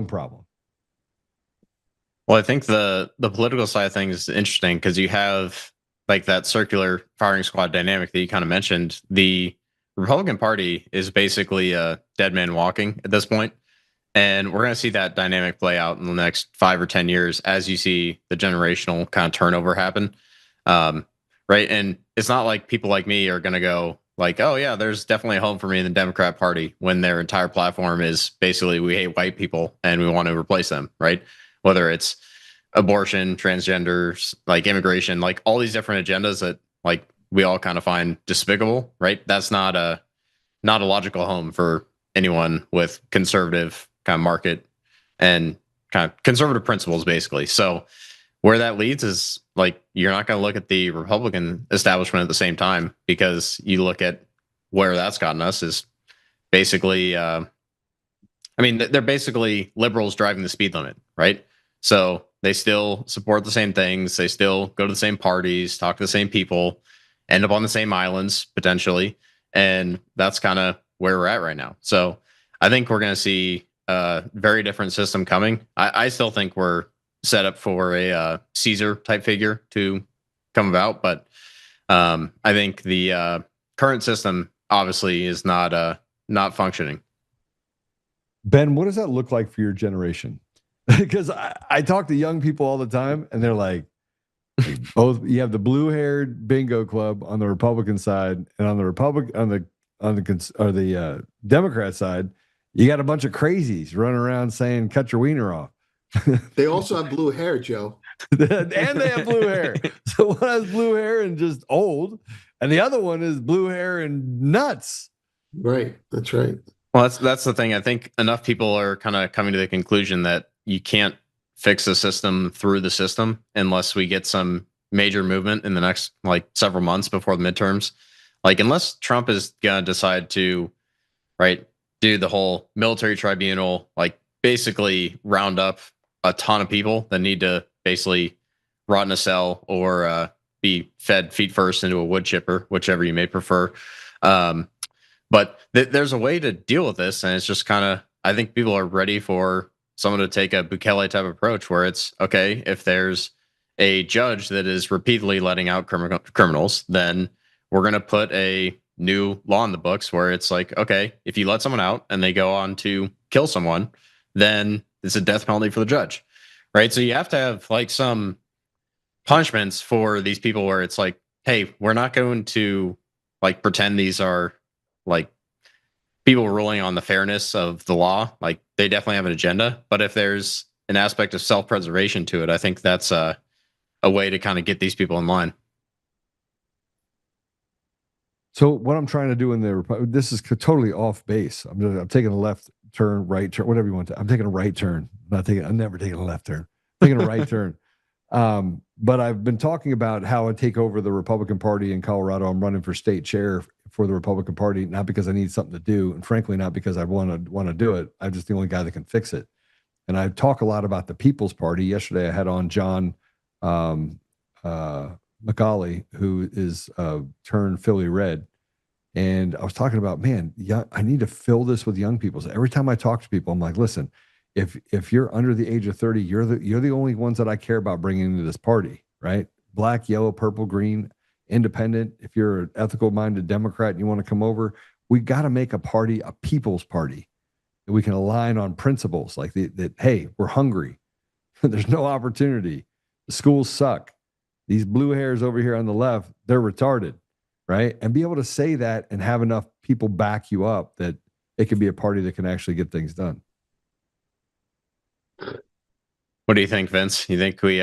I think the political side of things is interesting because you have like that circular firing squad dynamic that you kind of mentioned. The Republican Party is basically a dead man walking at this point. And we're going to see that dynamic play out in the next 5 or 10 years as you see the generational kind of turnover happen. Right. And it's not like people like me are going to go like, oh, yeah, there's definitely a home for me in the Democrat Party when their entire platform is basically we hate white people and we want to replace them. Right. Whether it's abortion, transgenders, like immigration, like all these different agendas that like we all kind of find despicable. Right. That's not a logical home for anyone with conservative kind of market and kind of conservative principles, basically. So where that leads is like you're not going to look at the Republican establishment at the same time because you look at where that's gotten us is basically, I mean, they're basically liberals driving the speed limit, right? So they still support the same things. They still go to the same parties, talk to the same people, end up on the same islands potentially. And that's kind of where we're at right now. So I think we're going to see a very different system coming. I still think we're set up for a Caesar type figure to come about, but I think the current system obviously is not functioning. Ben, what does that look like for your generation? Because I talk to young people all the time, and they're like, both you have the blue-haired bingo club on the Republican side, and on the Democrat side, you got a bunch of crazies running around saying "cut your wiener off." They also have blue hair, Joe. And they have blue hair. So one has blue hair and just old, and the other one is blue hair and nuts. Right. That's right. Well, that's the thing. I think enough people are kind of coming to the conclusion that you can't fix the system through the system unless we get some major movement in the next several months before the midterms. Unless Trump is gonna decide to do the whole military tribunal, basically round up a ton of people that need to basically rot in a cell or be fed feet first into a wood chipper, whichever you may prefer. But there's a way to deal with this, and it's just kind of, I think people are ready for someone to take a Bukele type approach where it's, okay, if there's a judge that is repeatedly letting out criminals, then we're going to put a new law in the books where it's like, okay, if you let someone out and they go on to kill someone, then it's a death penalty for the judge, right? So you have to have some punishments for these people where it's like, hey, we're not going to pretend these are people ruling on the fairness of the law. They definitely have an agenda, but if there's an aspect of self-preservation to it, I think that's a way to kind of get these people in line. So what I'm trying to do this is totally off base. I'm taking a left turn, right turn, whatever you want to. I'm taking a right turn. I'm never taking a left turn. I'm taking a right turn. But I've been talking about how I take over the Republican Party in Colorado. I'm running for state chair for the Republican Party, not because I need something to do, and frankly, not because I want to do it. I'm just the only guy that can fix it. And I talk a lot about the People's Party. Yesterday, I had on John McCauley, who is turned Philly Red, and I was talking about, man, I need to fill this with young people. So every time I talk to people, I'm like, listen, if you're under the age of 30, you're the only ones that I care about bringing into this party, right? Black, yellow, purple, green, independent. If you're an ethical minded Democrat and you want to come over, we got to make a party, a people's party, that we can align on principles that, hey, we're hungry. There's no opportunity. The schools suck. These blue hairs over here on the left, they're retarded, right? And be able to say that and have enough people back you up that it can be a party that can actually get things done. What do you think, Vince? You think we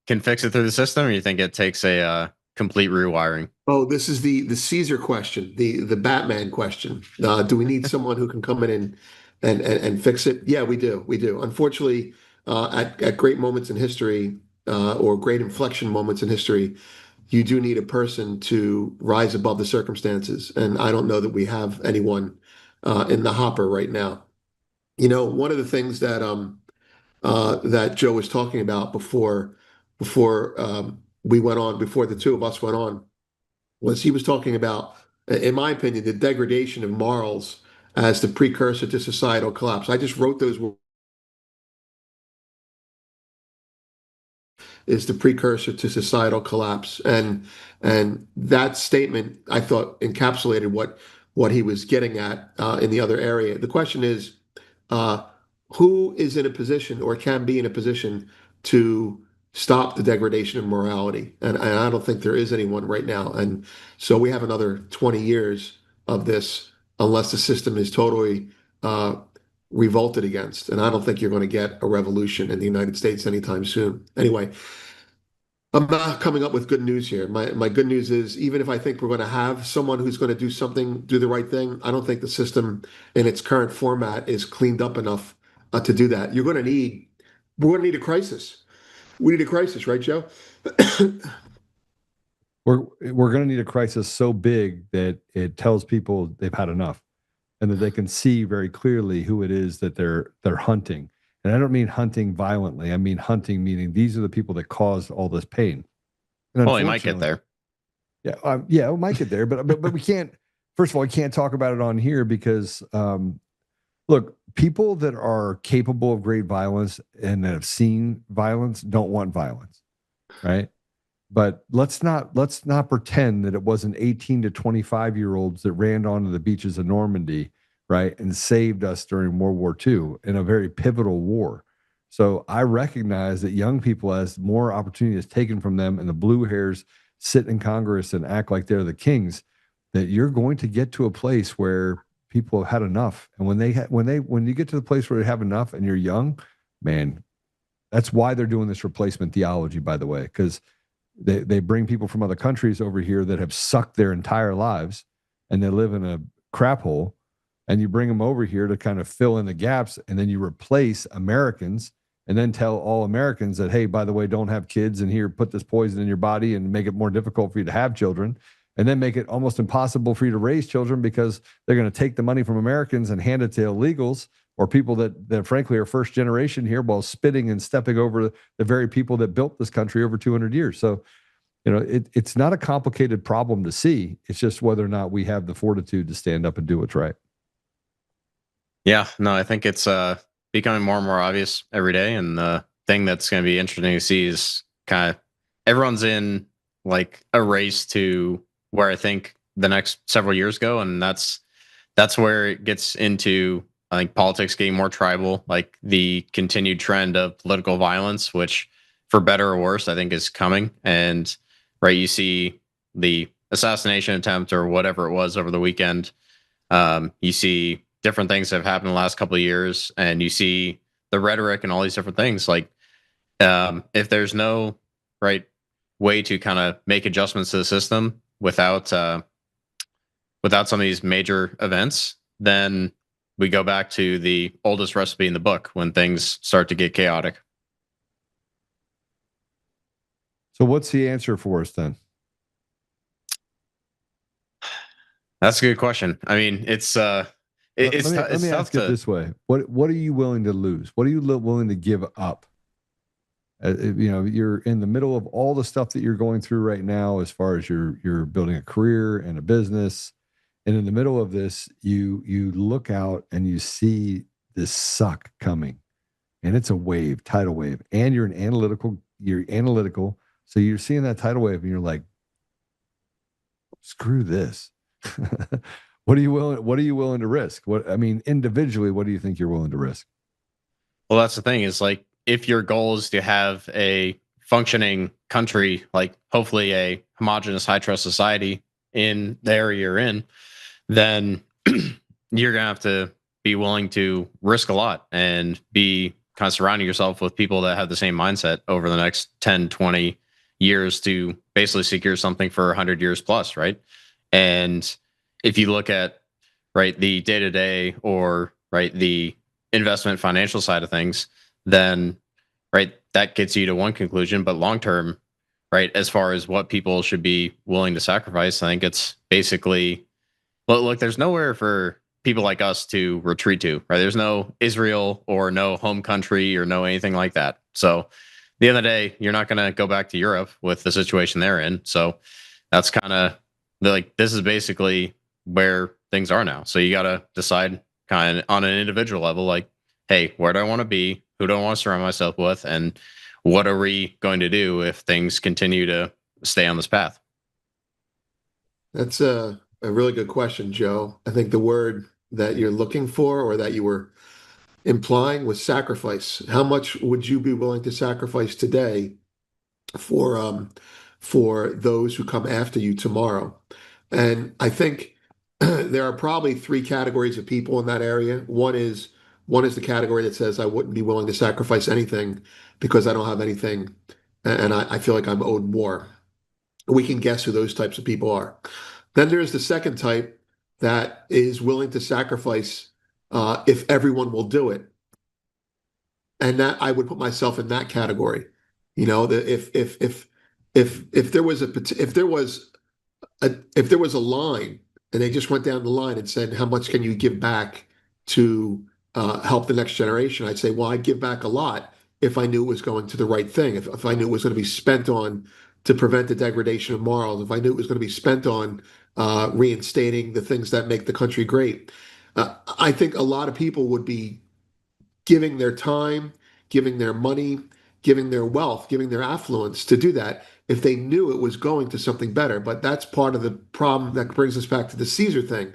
can fix it through the system, or you think it takes a complete rewiring? Oh, this is the Caesar question, the Batman question. Do we need someone who can come in and fix it? Yeah, we do. We do. Unfortunately, at great moments in history or great inflection moments in history, you do need a person to rise above the circumstances. And I don't know that we have anyone in the hopper right now. One of the things that that Joe was talking about before we went on, before the two of us went on, was he was talking about, in my opinion, the degradation of morals as the precursor to societal collapse. I just wrote those words. Is the precursor to societal collapse, and that statement I thought encapsulated what he was getting at in the other area. The question is, who is in a position or can be in a position to stop the degradation of morality? And I don't think there is anyone right now. And so we have another 20 years of this unless the system is totally revolted against. And I don't think you're going to get a revolution in the United States anytime soon. Anyway, I'm not coming up with good news here. My good news is, even if I think we're going to have someone who's going to do something, do the right thing, I don't think the system in its current format is cleaned up enough to do that. We're going to need a crisis. We need a crisis, right, Joe? We're going to need a crisis so big that it tells people they've had enough, and that they can see very clearly who it is that they're hunting. And I don't mean hunting violently. I mean hunting meaning these are the people that caused all this pain. Well, he might get there. Yeah, we might get there, but we can't. First of all, we can't talk about it on here because, look, people that are capable of great violence and that have seen violence don't want violence, right? But let's not pretend that it wasn't 18 to 25-year-olds that ran onto the beaches of Normandy, right, and saved us during World War II in a very pivotal war, So I recognize that young people, as more opportunity is taken from them and the blue hairs sit in Congress and act like they're the kings, that you're going to get to a place where people have had enough. And when you get to the place where you have enough and you're young, man, that's why they're doing this replacement theology, by the way, because they bring people from other countries over here that have sucked their entire lives and they live in a crap hole. And you bring them over here to kind of fill in the gaps. And then you replace Americans and then tell all Americans that, hey, by the way, don't have kids, and here, put this poison in your body and make it more difficult for you to have children. And then make it almost impossible for you to raise children because they're going to take the money from Americans and hand it to illegals or people that frankly are first generation here, while spitting and stepping over the very people that built this country over 200 years. So, it's not a complicated problem to see. It's just whether or not we have the fortitude to stand up and do what's right. Yeah, no, I think it's becoming more and more obvious every day. And the thing that's going to be interesting to see is kind of everyone's in like a race to where I think the next several years go. And that's where it gets into, I think, politics getting more tribal, like the continued trend of political violence, which for better or worse, I think is coming. And right, you see the assassination attempt or whatever it was over the weekend. You see different things that have happened in the last couple of years, and you see the rhetoric and all these different things. Like, if there's no right way to kind of make adjustments to the system without some of these major events, then we go back to the oldest recipe in the book when things start to get chaotic. So what's the answer for us then? That's a good question. I mean, let me ask it this way. What are you willing to lose? What are you willing to give up? You're in the middle of all the stuff that you're going through right now, as far as you're building a career and a business. And in the middle of this, you look out and you see this suck coming, and it's a wave, tidal wave, and you're analytical. So you're seeing that tidal wave and you're like, screw this. What are you willing to risk? Individually, what do you think you're willing to risk? Well, that's the thing, is like, if your goal is to have a functioning country, like hopefully a homogenous high trust society in the area you're in, then you're going to have to be willing to risk a lot and be kind of surrounding yourself with people that have the same mindset over the next 10, 20 years to basically secure something for 100 years plus, right? And if you look at, right, the day-to-day or, right, the investment financial side of things, then, right, that gets you to one conclusion. But long-term, right, as far as what people should be willing to sacrifice, I think it's basically, look, there's nowhere for people like us to retreat to, right? There's no Israel or no home country or no anything like that. So at the end of the day, you're not going to go back to Europe with the situation they're in. So that's kind of like, this is basically where things are now. So you got to decide kind of on an individual level, like, hey, where do I want to be? Who do I want to surround myself with? And what are we going to do if things continue to stay on this path? That's a really good question, Joe. I think the word that you're looking for, or that you were implying, was sacrifice. How much would you be willing to sacrifice today for those who come after you tomorrow? And I think there are probably three categories of people in that area. One is the category that says, I wouldn't be willing to sacrifice anything because I don't have anything, and I feel like I'm owed more. We can guess who those types of people are. Then there's the second type that is willing to sacrifice if everyone will do it. And that, I would put myself in that category. If there was a line and they just went down the line and said, how much can you give back to help the next generation? I'd say, well, I'd give back a lot if I knew it was going to the right thing. If I knew it was going to be spent on to prevent the degradation of morals, if I knew it was going to be spent on reinstating the things that make the country great. I think a lot of people would be giving their time, giving their money, giving their wealth, giving their affluence to do that if they knew it was going to something better. But that's part of the problem that brings us back to the Caesar thing.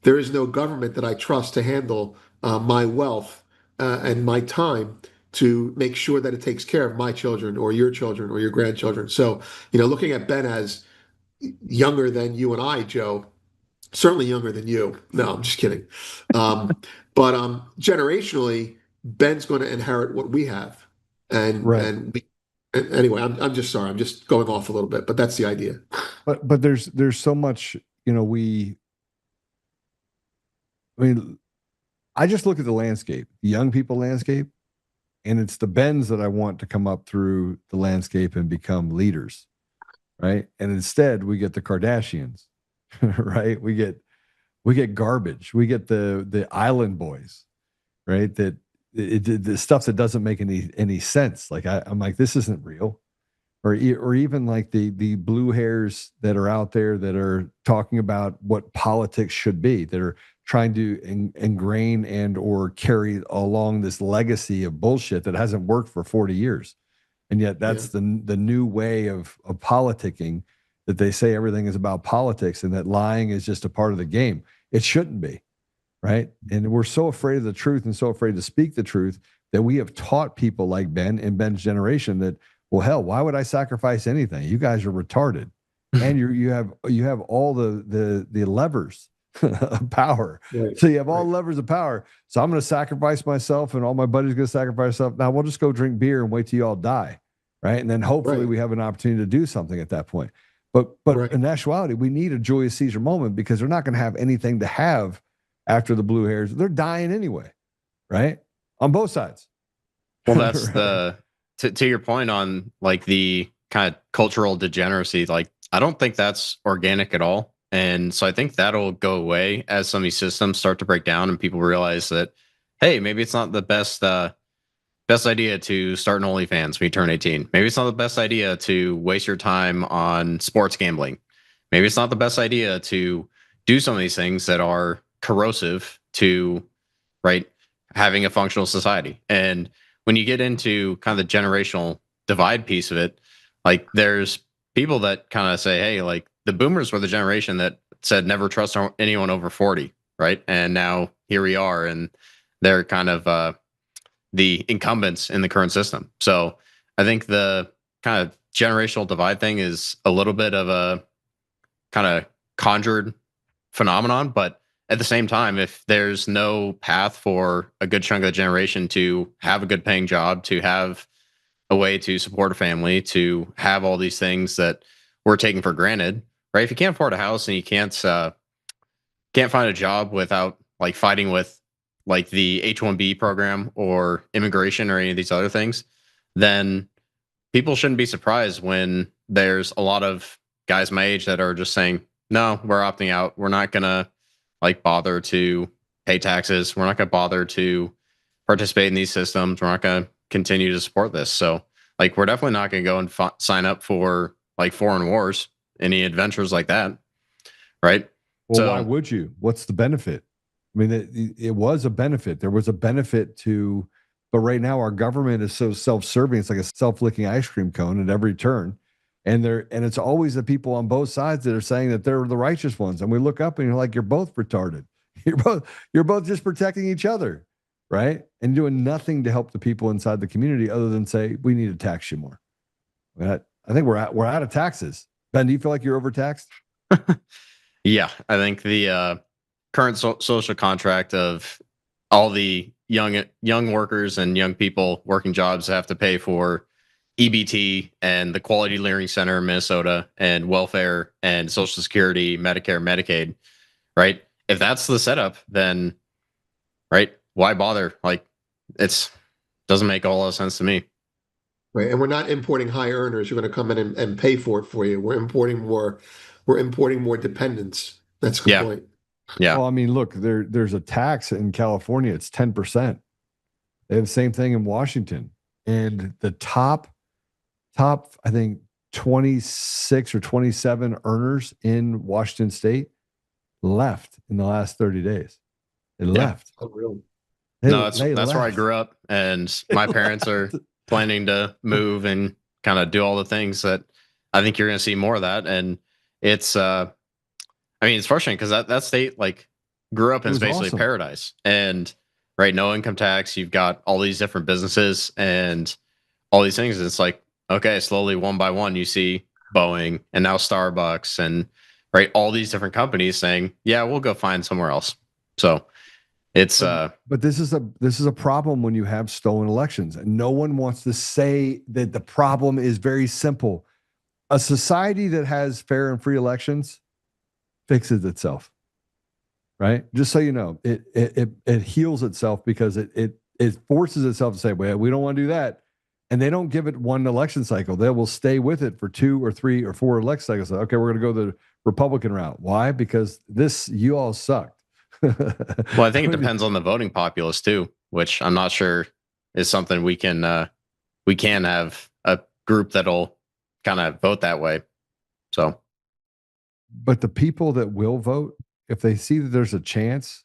There is no government that I trust to handle my wealth and my time to make sure that it takes care of my children or your grandchildren. So, looking at Ben as younger than you and I, Joe, certainly younger than you. No, I'm just kidding. But generationally, Ben's going to inherit what we have. Anyway, I'm just sorry. I'm just going off a little bit, but that's the idea. But there's so much, I just look at the landscape, the young people landscape, and it's the Bens that I want to come up through the landscape and become leaders, right? And instead, we get the Kardashians, right? We get garbage. We get the island boys, right? That the stuff that doesn't make any sense. Like I'm like, this isn't real. Or even like the blue hairs that are out there that are talking about what politics should be, that are trying to ingrain and or carry along this legacy of bullshit that hasn't worked for 40 years. And yet that's the new way of politicking, that they say everything is about politics and that lying is just a part of the game. It shouldn't be, right? And we're so afraid of the truth and so afraid to speak the truth that we have taught people like Ben and Ben's generation that, well, hell, why would I sacrifice anything? You guys are retarded. And you have all the levers of power. Right. So you have all the levers of power. So I'm going to sacrifice myself and all my buddies are going to sacrifice themselves. Now we'll just go drink beer and wait till you all die. Right. And then hopefully we have an opportunity to do something at that point. But in actuality, we need a Julius Caesar moment because they're not going to have anything to have after the blue hairs. They're dying anyway. Right. On both sides. Well, that's right. To your point on like the kind of cultural degeneracy, like I don't think that's organic at all. And so I think that'll go away as some of these systems start to break down and people realize that, hey, maybe it's not the best idea to start an OnlyFans when you turn 18. Maybe it's not the best idea to waste your time on sports gambling. Maybe it's not the best idea to do some of these things that are corrosive to, right, having a functional society. And when you get into kind of the generational divide piece of it, like there's people that kind of say, hey, like the boomers were the generation that said never trust anyone over 40, right? And now here we are, and they're kind of the incumbents in the current system. So I think the kind of generational divide thing is a little bit of a kind of conjured phenomenon, but at the same time, if there's no path for a good chunk of the generation to have a good paying job, to have a way to support a family, to have all these things that we're taking for granted, right? If you can't afford a house and you can't find a job without like fighting with like the H-1B program or immigration or any of these other things, then people shouldn't be surprised when there's a lot of guys my age that are just saying, no, we're opting out. We're not going to like bother to pay taxes. We're not going to bother to participate in these systems. We're not going to continue to support this. So like, we're definitely not going to go and sign up for like foreign wars, any adventures like that. Right. Well, so, why would you? What's the benefit? I mean, it was a benefit. There was a benefit to, but right now our government is so self-serving. It's like a self-licking ice cream cone at every turn. And it's always the people on both sides that are saying that they're the righteous ones. And we look up and you're like, you're both retarded. You're both just protecting each other, right? And doing nothing to help the people inside the community other than say, we need to tax you more. I think we're out of taxes. Ben, do you feel like you're overtaxed? Yeah, I think the current social contract of all the young workers and young people working jobs have to pay for EBT and the Quality Learning Center in Minnesota and welfare and Social Security, Medicare, Medicaid, right? If that's the setup, then, right, why bother? Like, doesn't make a lot of sense to me. Right, and we're not importing high earners who are going to come in and pay for it for you. We're importing more dependents. That's the point. Yeah. Well, I mean, look, there's a tax in California. It's 10%. They have the same thing in Washington. And the top, I think 26 or 27 earners in Washington State left in the last 30 days. They left. Oh, really? That's where I grew up. And my parents are planning to move and kind of do all the things that I think you're going to see more of that. And it's, it's frustrating because that state like grew up as basically awesome. Paradise. And right? No income tax. You've got all these different businesses and all these things. It's like, okay, slowly one by one, you see Boeing and now Starbucks and right, all these different companies saying, yeah, we'll go find somewhere else. So it's but this is a problem when you have stolen elections, and no one wants to say that the problem is very simple. A society that has fair and free elections fixes itself, right? Just so you know, it heals itself because it forces itself to say, well, we don't want to do that. And they don't give it one election cycle. They will stay with it for 2 or 3 or 4 election cycles. Okay, we're going to go the Republican route. Why? Because you all sucked. Well, I think it depends on the voting populace too, which I'm not sure is something we can have a group that'll kind of vote that way. So, but the people that will vote, if they see that there's a chance,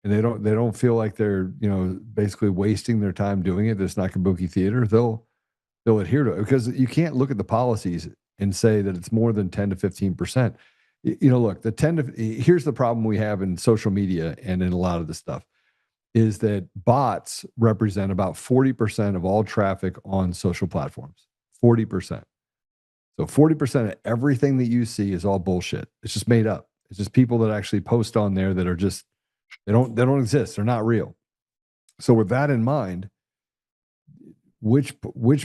and they don't feel like they're basically wasting their time doing it, it's not kabuki theater, they'll adhere to it, because you can't look at the policies and say that it's more than 10 to 15%. Look, here's the problem we have in social media and in a lot of the stuff is that bots represent about 40% of all traffic on social platforms. 40%. So 40% of everything that you see is all bullshit. It's just made up. It's just people that actually post on there that are just they don't exist. They're not real. So with that in mind, which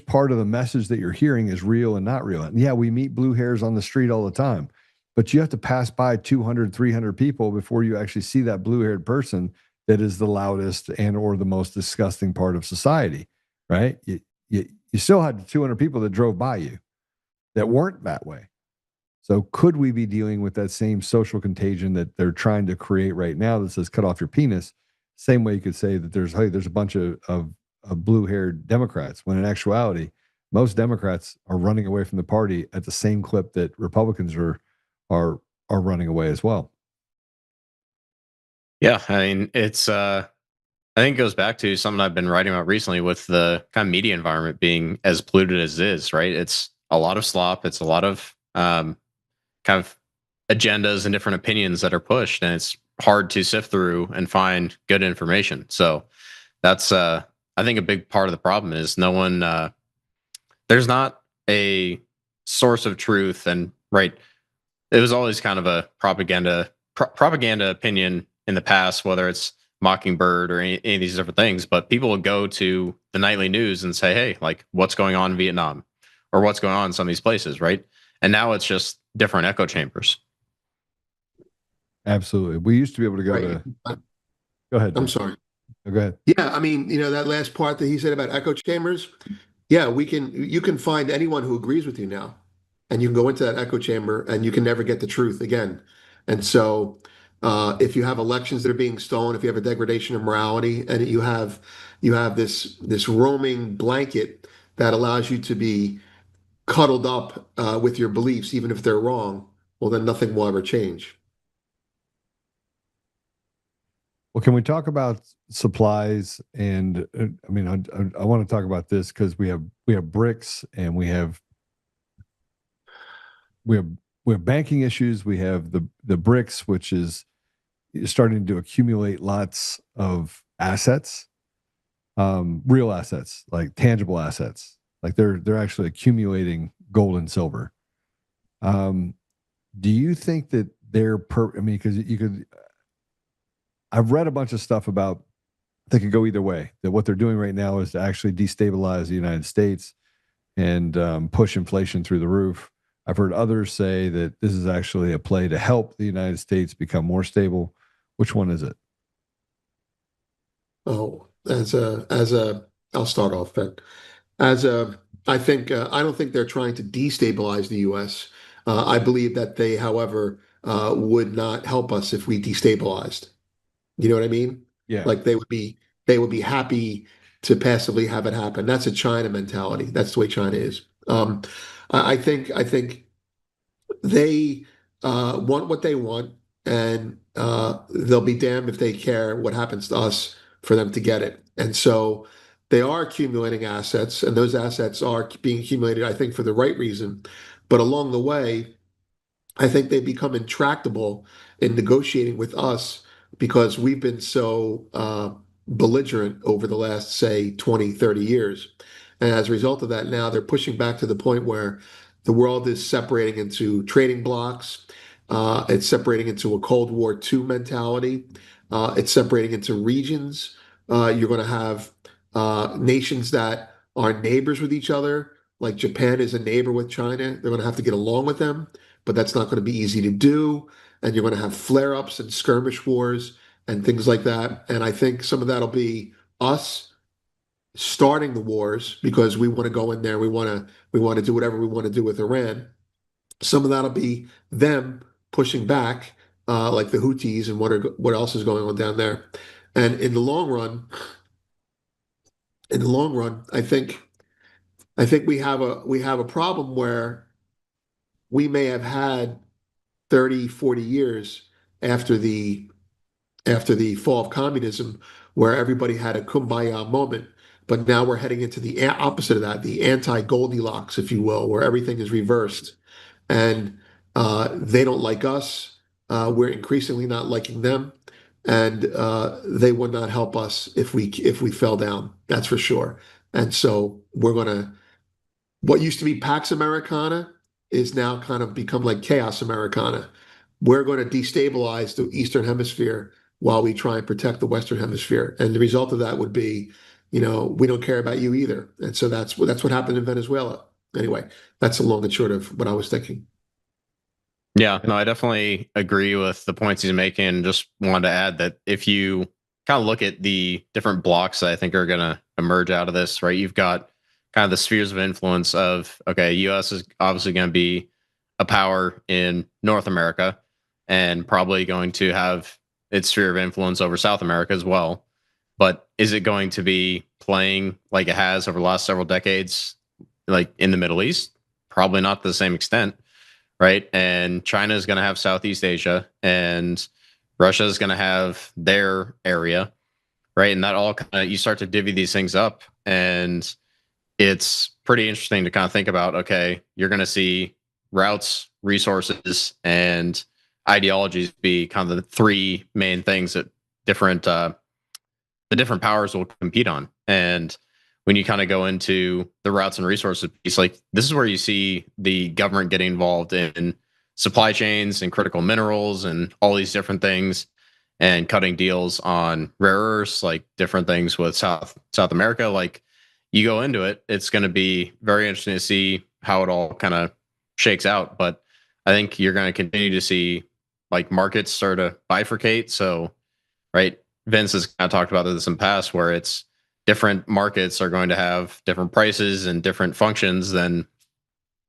part of the message that you're hearing is real and not real? And yeah, we meet blue hairs on the street all the time, but you have to pass by 200, 300 people before you actually see that blue-haired person that is the loudest and or the most disgusting part of society, right? You still had 200 people that drove by you that weren't that way. So could we be dealing with that same social contagion that they're trying to create right now that says cut off your penis? Same way you could say that there's a bunch of blue-haired Democrats, when in actuality, most Democrats are running away from the party at the same clip that Republicans are running away as well. Yeah, I mean, it's I think it goes back to something I've been writing about recently with the kind of media environment being as polluted as it is, right? It's a lot of slop. It's a lot of kind of agendas and different opinions that are pushed, and it's hard to sift through and find good information. So that's I think a big part of the problem is no one there's not a source of truth, and right, it was always kind of a propaganda opinion in the past, whether it's Mockingbird or any of these different things, but people would go to the nightly news and say, hey, like what's going on in Vietnam or what's going on in some of these places, right? And now it's just different echo chambers. Absolutely. We used to be able to go to. Go ahead. I'm sorry. Oh, go ahead. Yeah, I mean, that last part that he said about echo chambers. Yeah, you can find anyone who agrees with you now, and you can go into that echo chamber, and you can never get the truth again. And so, if you have elections that are being stolen, if you have a degradation of morality, and you have this roaming blanket that allows you to be cuddled up with your beliefs, even if they're wrong, well, then nothing will ever change. Well, can we talk about supplies? And I mean, I want to talk about this because we have BRICS, and we have banking issues. We have the BRICS, which is starting to accumulate lots of assets, real assets, like tangible assets. Like they're actually accumulating gold and silver. Do you think that I mean, because you could. I've read a bunch of stuff about that could go either way. That what they're doing right now is to actually destabilize the United States and push inflation through the roof. I've heard others say that this is actually a play to help the United States become more stable. Which one is it? Oh, I'll start off then. I don't think they're trying to destabilize the U.S. I believe that they, however, would not help us if we destabilized. You know what I mean? Yeah. Like they would be happy to passively have it happen. That's a China mentality. That's the way China is. I think they want what they want, and they'll be damned if they care what happens to us for them to get it. And so they are accumulating assets, and those assets are being accumulated, I think, for the right reason. But along the way, I think they become intractable in negotiating with us because we've been so belligerent over the last, say, 20, 30 years. And as a result of that, now they're pushing back to the point where the world is separating into trading blocks. It's separating into a Cold War II mentality. It's separating into regions. You're going to have nations that are neighbors with each other, like Japan is a neighbor with China. They're going to have to get along with them, but that's not going to be easy to do. And you're going to have flare-ups and skirmish wars and things like that. And I think some of that'll be us starting the wars because we want to go in there. We want to do whatever we want to do with Iran. Some of that'll be them pushing back, like the Houthis and what else is going on down there. And in the long run, I think we have a problem where we may have had 30, 40 years after the fall of communism, where everybody had a kumbaya moment. But now we're heading into the opposite of that, the anti-Goldilocks, if you will, where everything is reversed. And they don't like us. We're increasingly not liking them. And they would not help us if we fell down. That's for sure. And so what used to be Pax Americana is now kind of become like Chaos Americana. We're going to destabilize the Eastern Hemisphere while we try and protect the Western Hemisphere. And the result of that would be, we don't care about you either. And so that's what happened in Venezuela. Anyway, that's the long and short of what I was thinking. Yeah, no, I definitely agree with the points he's making. Just wanted to add that if you kind of look at the different blocks that I think are going to emerge out of this, right? You've got kind of the spheres of influence of, okay, U.S. is obviously going to be a power in North America and probably going to have its sphere of influence over South America as well. But is it going to be playing like it has over the last several decades, like in the Middle East? Probably not to the same extent, right? And China is going to have Southeast Asia, and Russia is going to have their area, right? And that all kind of, you start to divvy these things up, and it's pretty interesting to kind of think about, okay, you're going to see routes, resources, and ideologies be kind of the three main things that the different powers will compete on. And when you kind of go into the routes and resources piece, like this is where you see the government getting involved in supply chains and critical minerals and all these different things, and cutting deals on rare earths, like different things with South America. Like you go into it, it's going to be very interesting to see how it all kind of shakes out. But I think you're going to continue to see like markets start to bifurcate. So, right, Vince has kind of talked about this in the past, where it's different markets are going to have different prices and different functions than,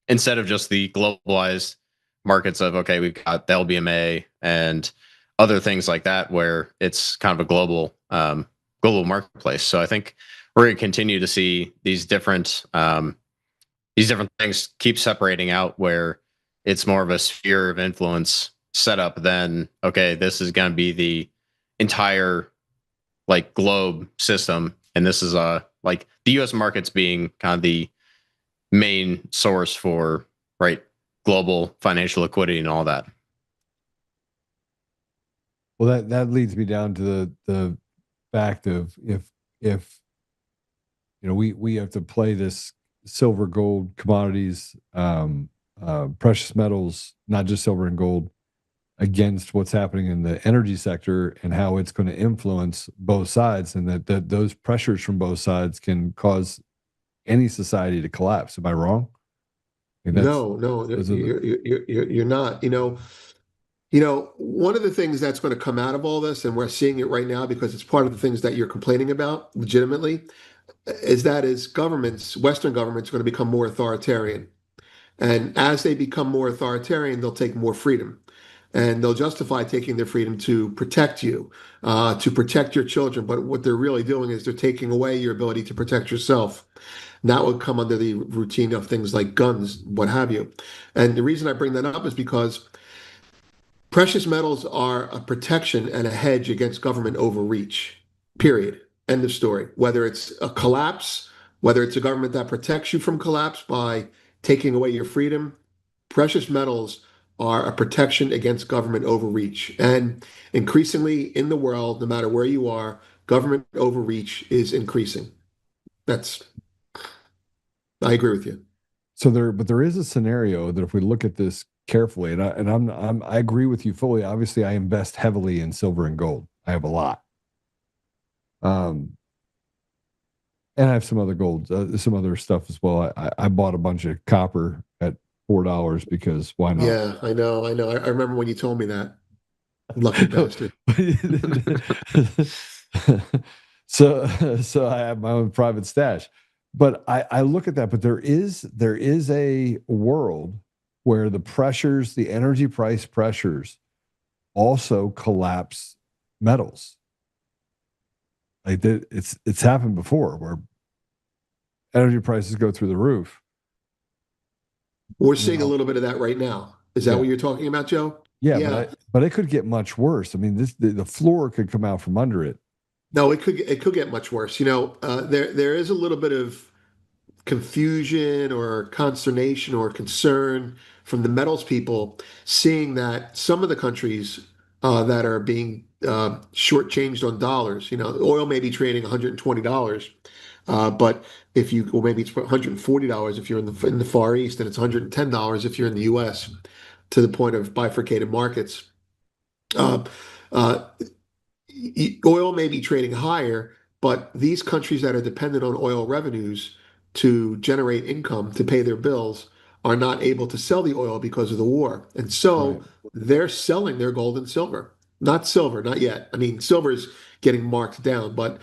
instead of just the globalized markets of, okay, we've got the LBMA and other things like that, where it's kind of a global marketplace. So I think we're going to continue to see these different things keep separating out, where it's more of a sphere of influence setup than, okay, this is going to be the entire like globe system. And this is like the US markets being kind of the main source for, right, global financial liquidity and all that. Well, that leads me down to the fact of if we have to play this silver, gold, commodities, precious metals, not just silver and gold, against what's happening in the energy sector and how it's going to influence both sides, and that those pressures from both sides can cause any society to collapse. Am I wrong? No, you're not. One of the things that's going to come out of all this, and we're seeing it right now because it's part of the things that you're complaining about legitimately, is governments, Western governments, are going to become more authoritarian. And as they become more authoritarian, they'll take more freedom. And they'll justify taking their freedom to protect you, to protect your children. But what they're really doing is they're taking away your ability to protect yourself. And that would come under the routine of things like guns, what have you. And the reason I bring that up is because precious metals are a protection and a hedge against government overreach, period. End of story. Whether it's a collapse, whether it's a government that protects you from collapse by taking away your freedom, precious metals are a protection against government overreach. And increasingly in the world, no matter where you are, government overreach is increasing. I agree with you. So there is a scenario that if we look at this carefully, I agree with you fully. Obviously, I invest heavily in silver and gold. I have a lot. And I have some other gold, some other stuff as well. I bought a bunch of copper at $4 because why not? Yeah, I know. I remember when you told me that. Lucky bastard. So I have my own private stash. But I look at that, but there is a world where the energy price pressures also collapse metals. Like it's happened before where energy prices go through the roof. We're seeing a little bit of that right now. Is that what you're talking about, Joe? Yeah. But it could get much worse. I mean, the floor could come out from under it. No, it could get much worse. There is a little bit of confusion or consternation or concern from the metals people, seeing that some of the countries that are being shortchanged on dollars, oil may be trading $120, but maybe it's $140 if you're in the Far East, and it's $110 if you're in the U.S. to the point of bifurcated markets. Oil may be trading higher, but these countries that are dependent on oil revenues to generate income to pay their bills are not able to sell the oil because of the war. And so they're selling their gold and silver. Not silver, not yet. I mean, silver is getting marked down, but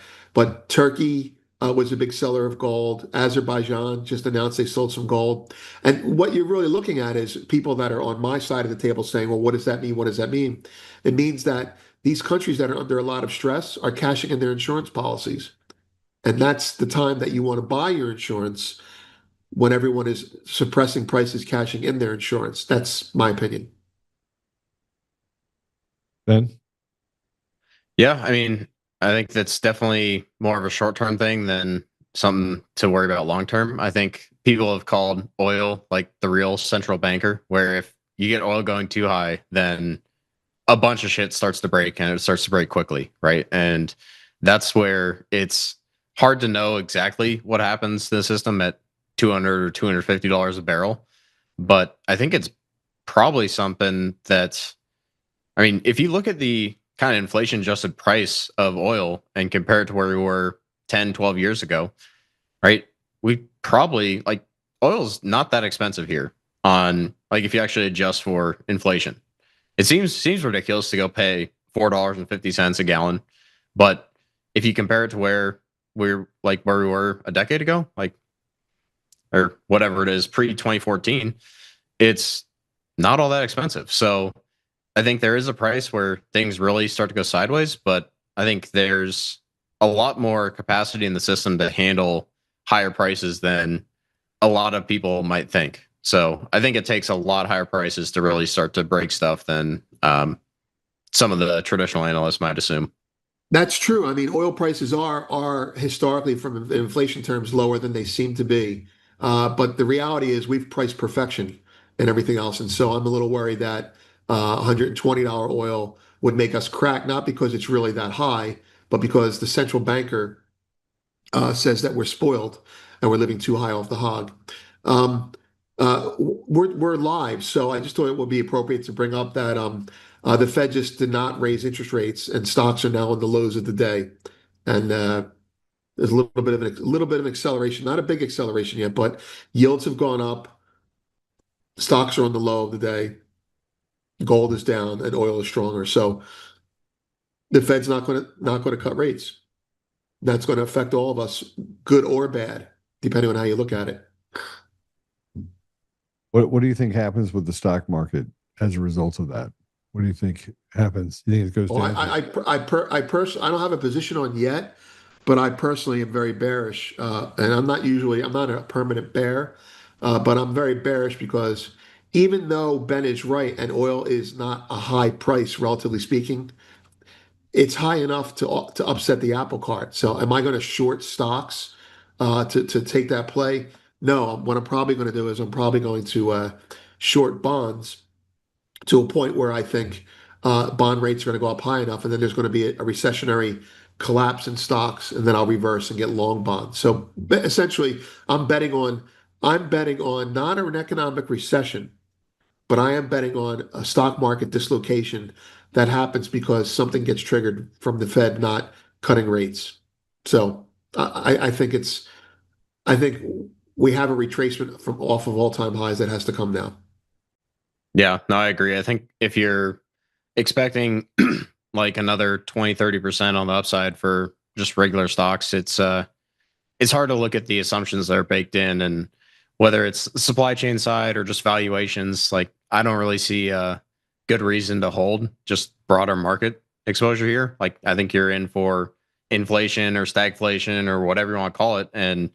Turkey was a big seller of gold. Azerbaijan just announced they sold some gold. And what you're really looking at is people that are on my side of the table saying, well, what does that mean? What does that mean? It means that these countries that are under a lot of stress are cashing in their insurance policies. And that's the time that you want to buy your insurance, when everyone is suppressing prices, cashing in their insurance. That's my opinion. Ben? Yeah, I mean, I think that's definitely more of a short-term thing than something to worry about long-term. I think people have called oil like the real central banker, where if you get oil going too high, then a bunch of shit starts to break, and it starts to break quickly, right? And that's where it's hard to know exactly what happens to the system at $200 or $250 a barrel. But I think it's probably something that, I mean, if you look at the kind of inflation adjusted price of oil and compare it to where we were 10, 12 years ago, right? We probably, like, oil's not that expensive here on, like, if you actually adjust for inflation. It seems ridiculous to go pay $4.50 a gallon, but if you compare it to where we were a decade ago, or whatever it is, pre-2014, it's not all that expensive. So I think there is a price where things really start to go sideways, but I think there's a lot more capacity in the system to handle higher prices than a lot of people might think. So I think it takes a lot higher prices to really start to break stuff than some of the traditional analysts might assume. That's true. I mean, oil prices are historically, from inflation terms, lower than they seem to be. But the reality is we've priced perfection and everything else. And so I'm a little worried that $120 oil would make us crack, not because it's really that high, but because the central banker says that we're spoiled and we're living too high off the hog. We're live, so I just thought it would be appropriate to bring up that the Fed just did not raise interest rates, and stocks are now in the lows of the day. And there's a little bit of acceleration, not a big acceleration yet, but yields have gone up. Stocks are on the low of the day. Gold is down, and oil is stronger. So the Fed's not going to cut rates. That's going to affect all of us, good or bad, depending on how you look at it. What do you think happens with the stock market as a result of that? What do you think happens? You think it goes down? I don't have a position on yet, but I personally am very bearish. And I'm not a permanent bear, but I'm very bearish because even though Ben is right and oil is not a high price, relatively speaking, it's high enough to upset the apple cart. So am I going to short stocks to take that play? No, what I'm probably going to do is I'm probably going to short bonds to a point where I think bond rates are going to go up high enough, and then there's going to be a recessionary collapse in stocks, and then I'll reverse and get long bonds. So essentially, I'm betting on not an economic recession, but I am betting on a stock market dislocation that happens because something gets triggered from the Fed not cutting rates. So I think we have a retracement from off of all-time highs that has to come down. Yeah, no, I agree. I think if you're expecting like another 20-30% on the upside for just regular stocks, it's hard to look at the assumptions that are baked in, and whether it's supply chain side or just valuations. Like, I don't really see a good reason to hold just broader market exposure here. Like, I think you're in for inflation or stagflation or whatever you want to call it, and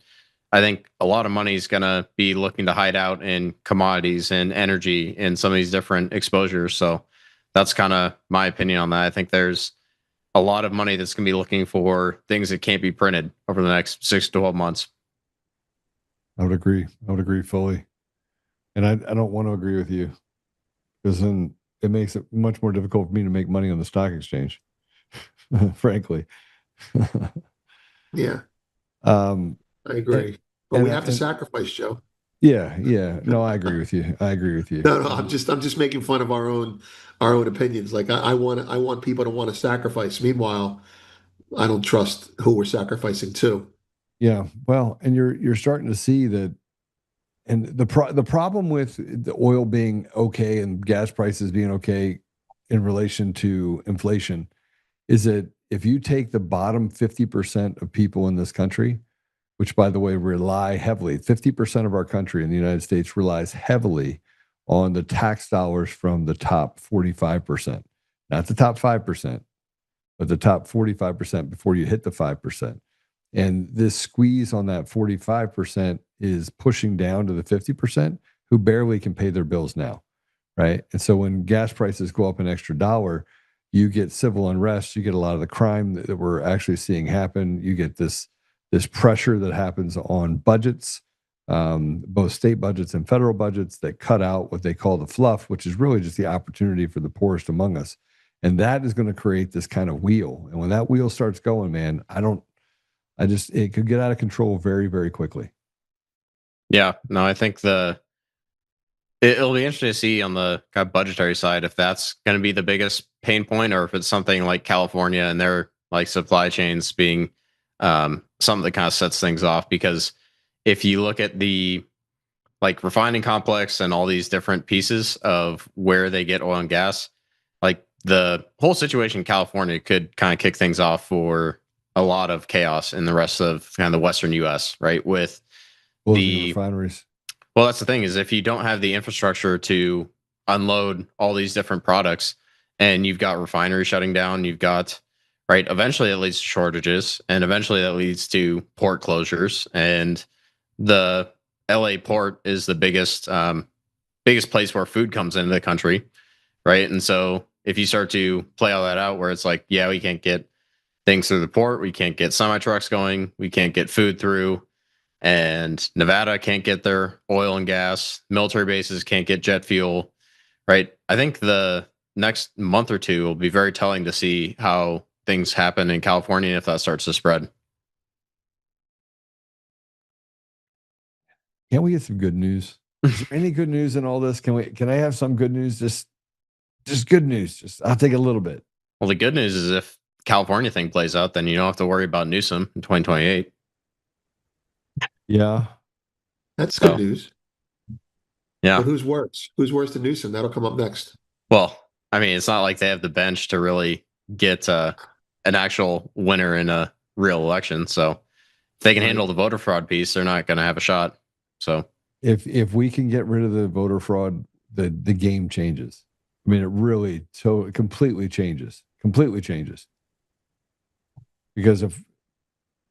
I think a lot of money is going to be looking to hide out in commodities and energy and some of these different exposures. So that's kind of my opinion on that. I think there's a lot of money that's going to be looking for things that can't be printed over the next 6 to 12 months. I would agree. I would agree fully. And I don't want to agree with you, because then it makes it much more difficult for me to make money on the stock exchange, frankly. Yeah. I agree. But we have to sacrifice, Joe. Yeah. No, I agree with you. No, I'm just making fun of our own opinions. Like, I want people to want to sacrifice. Meanwhile, I don't trust who we're sacrificing to. Yeah. Well, and you're starting to see that. And the problem with the oil being okay and gas prices being okay in relation to inflation is that if you take the bottom 50% of people in this country, which, by the way, rely heavily, 50% of our country in the United States relies heavily on the tax dollars from the top 45%, not the top 5%, but the top 45% before you hit the 5%. And this squeeze on that 45% is pushing down to the 50% who barely can pay their bills now, right? And so when gas prices go up an extra $1, you get civil unrest, you get a lot of the crime that we're actually seeing happen. You get this pressure that happens on budgets, both state budgets and federal budgets, that cut out what they call the fluff, which is really just the opportunity for the poorest among us. And that is going to create this kind of wheel. And when that wheel starts going, man, it could get out of control very, very quickly. Yeah, no, I think it'll be interesting to see on the kind of budgetary side if that's going to be the biggest pain point, or if it's something like California and their like supply chains being something that kind of sets things off. Because if you look at the like refining complex and all these different pieces of where they get oil and gas, like the whole situation in California could kind of kick things off for a lot of chaos in the rest of kind of the Western US, right? With the refineries. Well, that's the thing, is if you don't have the infrastructure to unload all these different products, and you've got refineries shutting down, you've got, right, eventually it leads to shortages, and eventually that leads to port closures. And the LA port is the biggest place where food comes into the country, right? And so if you start to play all that out, where it's like, yeah, we can't get things through the port, we can't get semi trucks going, we can't get food through, and Nevada can't get their oil and gas, military bases can't get jet fuel, right? I think the next month or two will be very telling to see how things happen in California if that starts to spread. Can't we get some good news? Is there any good news in all this? Can I have some good news? Just good news. I'll take a little bit. Well, the good news is if California thing plays out, then you don't have to worry about Newsom in 2028. Yeah. That's good news. Yeah. But who's worse? Who's worse than Newsom? That'll come up next. Well, I mean, it's not like they have the bench to really get an actual winner in a real election. So if they can handle the voter fraud piece, they're not going to have a shot. So if we can get rid of the voter fraud, the game changes. I mean, it really completely changes. Because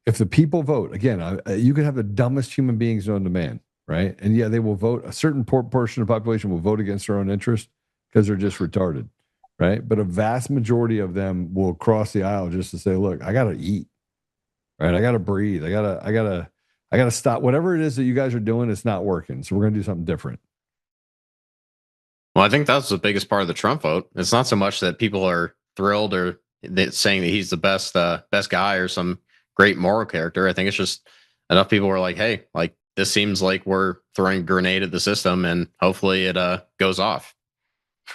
if the people vote, again, you can have the dumbest human beings known to man, right? And yeah, they will vote. A certain portion of the population will vote against their own interest because they're just retarded, right? But a vast majority of them will cross the aisle just to say, look, I got to eat, right? I got to breathe. I got to stop. Whatever it is that you guys are doing, it's not working. So we're going to do something different. Well, I think that's the biggest part of the Trump vote. It's not so much that people are thrilled or saying that he's the best guy or some great moral character. I think it's just enough people were like, hey, like this seems like we're throwing a grenade at the system, and hopefully it goes off.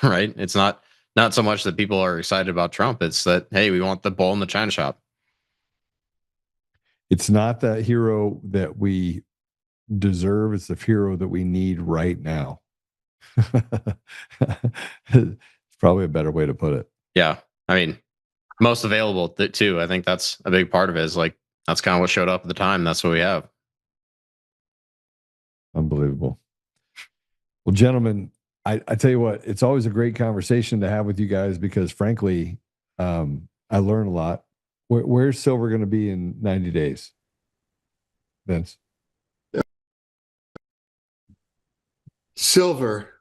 Right? It's not so much that people are excited about Trump. It's that, hey, we want the bull in the china shop. It's not that hero that we deserve. It's the hero that we need right now. It's probably a better way to put it. Yeah. I mean, most available too. I think that's a big part of it, is like, that's kind of what showed up at the time. That's what we have. Unbelievable. Well, gentlemen, I tell you what, it's always a great conversation to have with you guys, because frankly, I learn a lot. Where's silver going to be in 90 days, Vince? Silver.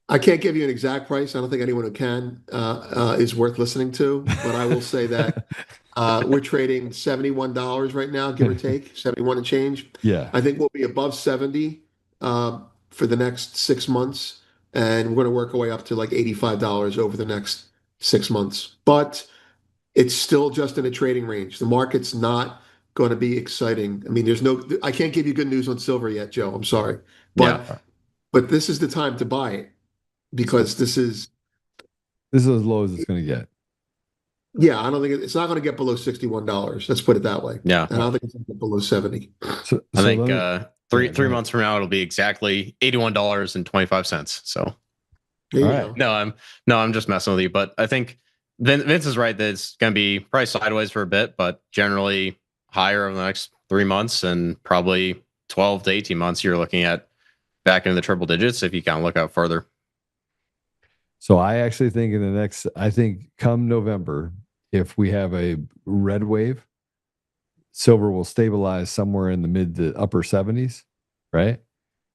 I can't give you an exact price. I don't think anyone who can is worth listening to, but I will say that we're trading $71 right now, give or take, 71 and change. Yeah. I think we'll be above 70 for the next 6 months, and we're going to work our way up to like $85 over the next 6 months. But it's still just in a trading range. The market's not going to be exciting. I mean, I can't give you good news on silver yet, Joe. I'm sorry. But this is the time to buy it, because this is as low as it's going to get. Yeah, I don't think it's not going to get below $61. Let's put it that way. Yeah. And I don't think it's going to get below 70. I think three months from now it'll be exactly $81.25. So I'm just messing with you, but I think Vince is right that it's going to be priced sideways for a bit, but generally higher over the next 3 months, and probably 12 to 18 months you're looking at back into the triple digits if you kind of look out further. So I actually think come November, if we have a red wave, silver will stabilize somewhere in the mid to upper 70s, right?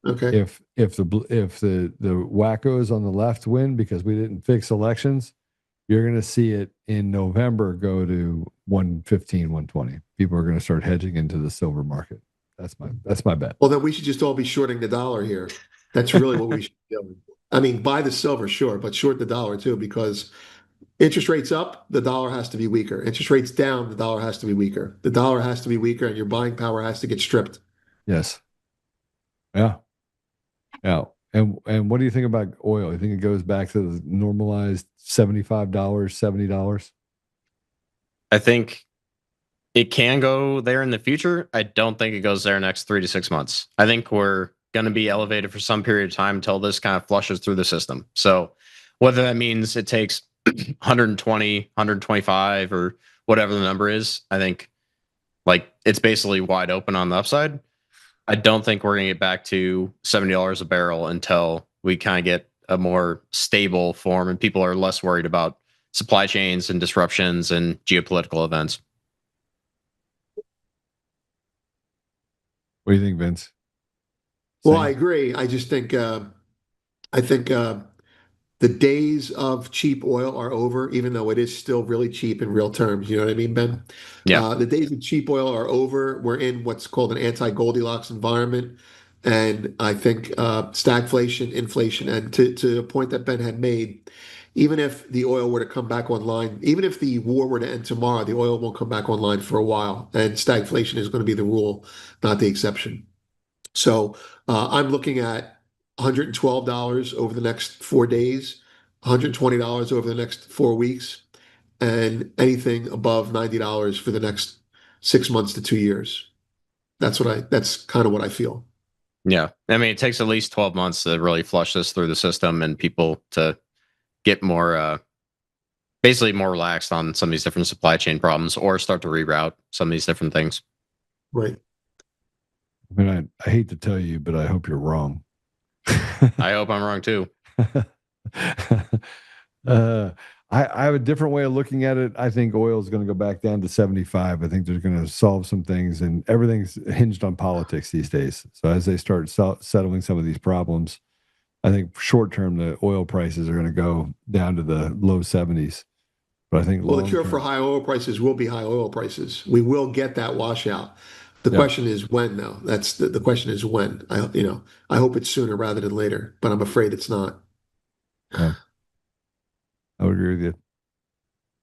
Okay. If the wackos on the left win because we didn't fix elections, you're going to see it in November go to 115, 120. People are going to start hedging into the silver market. That's my bet. Well, then we should just all be shorting the dollar here. That's really what we should do. I mean, buy the silver, sure, but short the dollar too, because interest rates up, the dollar has to be weaker. Interest rates down, the dollar has to be weaker. The dollar has to be weaker, and your buying power has to get stripped. Yes. Yeah. Yeah. And what do you think about oil? You think it goes back to the normalized $75, $70? I think it can go there in the future. I don't think it goes there next 3 to 6 months. I think we're going to be elevated for some period of time until this kind of flushes through the system. So whether that means it takes 120, 125, or whatever the number is, I think like it's basically wide open on the upside. I don't think we're going to get back to $70 a barrel until we kind of get a more stable form and people are less worried about supply chains and disruptions and geopolitical events. What do you think, Vince? Well, I agree. I just think the days of cheap oil are over, even though it is still really cheap in real terms. You know what I mean, Ben? Yeah. The days of cheap oil are over. We're in what's called an anti-Goldilocks environment. And I think stagflation, inflation, and to a point that Ben had made, even if the oil were to come back online, even if the war were to end tomorrow, the oil won't come back online for a while. And stagflation is going to be the rule, not the exception. So I'm looking at $112 over the next 4 days, $120 over the next 4 weeks, and anything above $90 for the next 6 months to 2 years. That's kind of what I feel. Yeah. I mean, it takes at least 12 months to really flush this through the system and people to get more, basically more relaxed on some of these different supply chain problems or start to reroute some of these different things. Right. I mean, I hate to tell you, but I hope you're wrong. I hope I'm wrong too. I have a different way of looking at it. I think oil is going to go back down to 75. I think they're going to solve some things, and everything's hinged on politics these days. So as they start settling some of these problems, I think short term, the oil prices are going to go down to the low 70s. But I think the cure for high oil prices will be high oil prices. We will get that washout. The question is when, though. That's the question is when. I hope it's sooner rather than later, but I'm afraid it's not. Yeah. I would agree with you.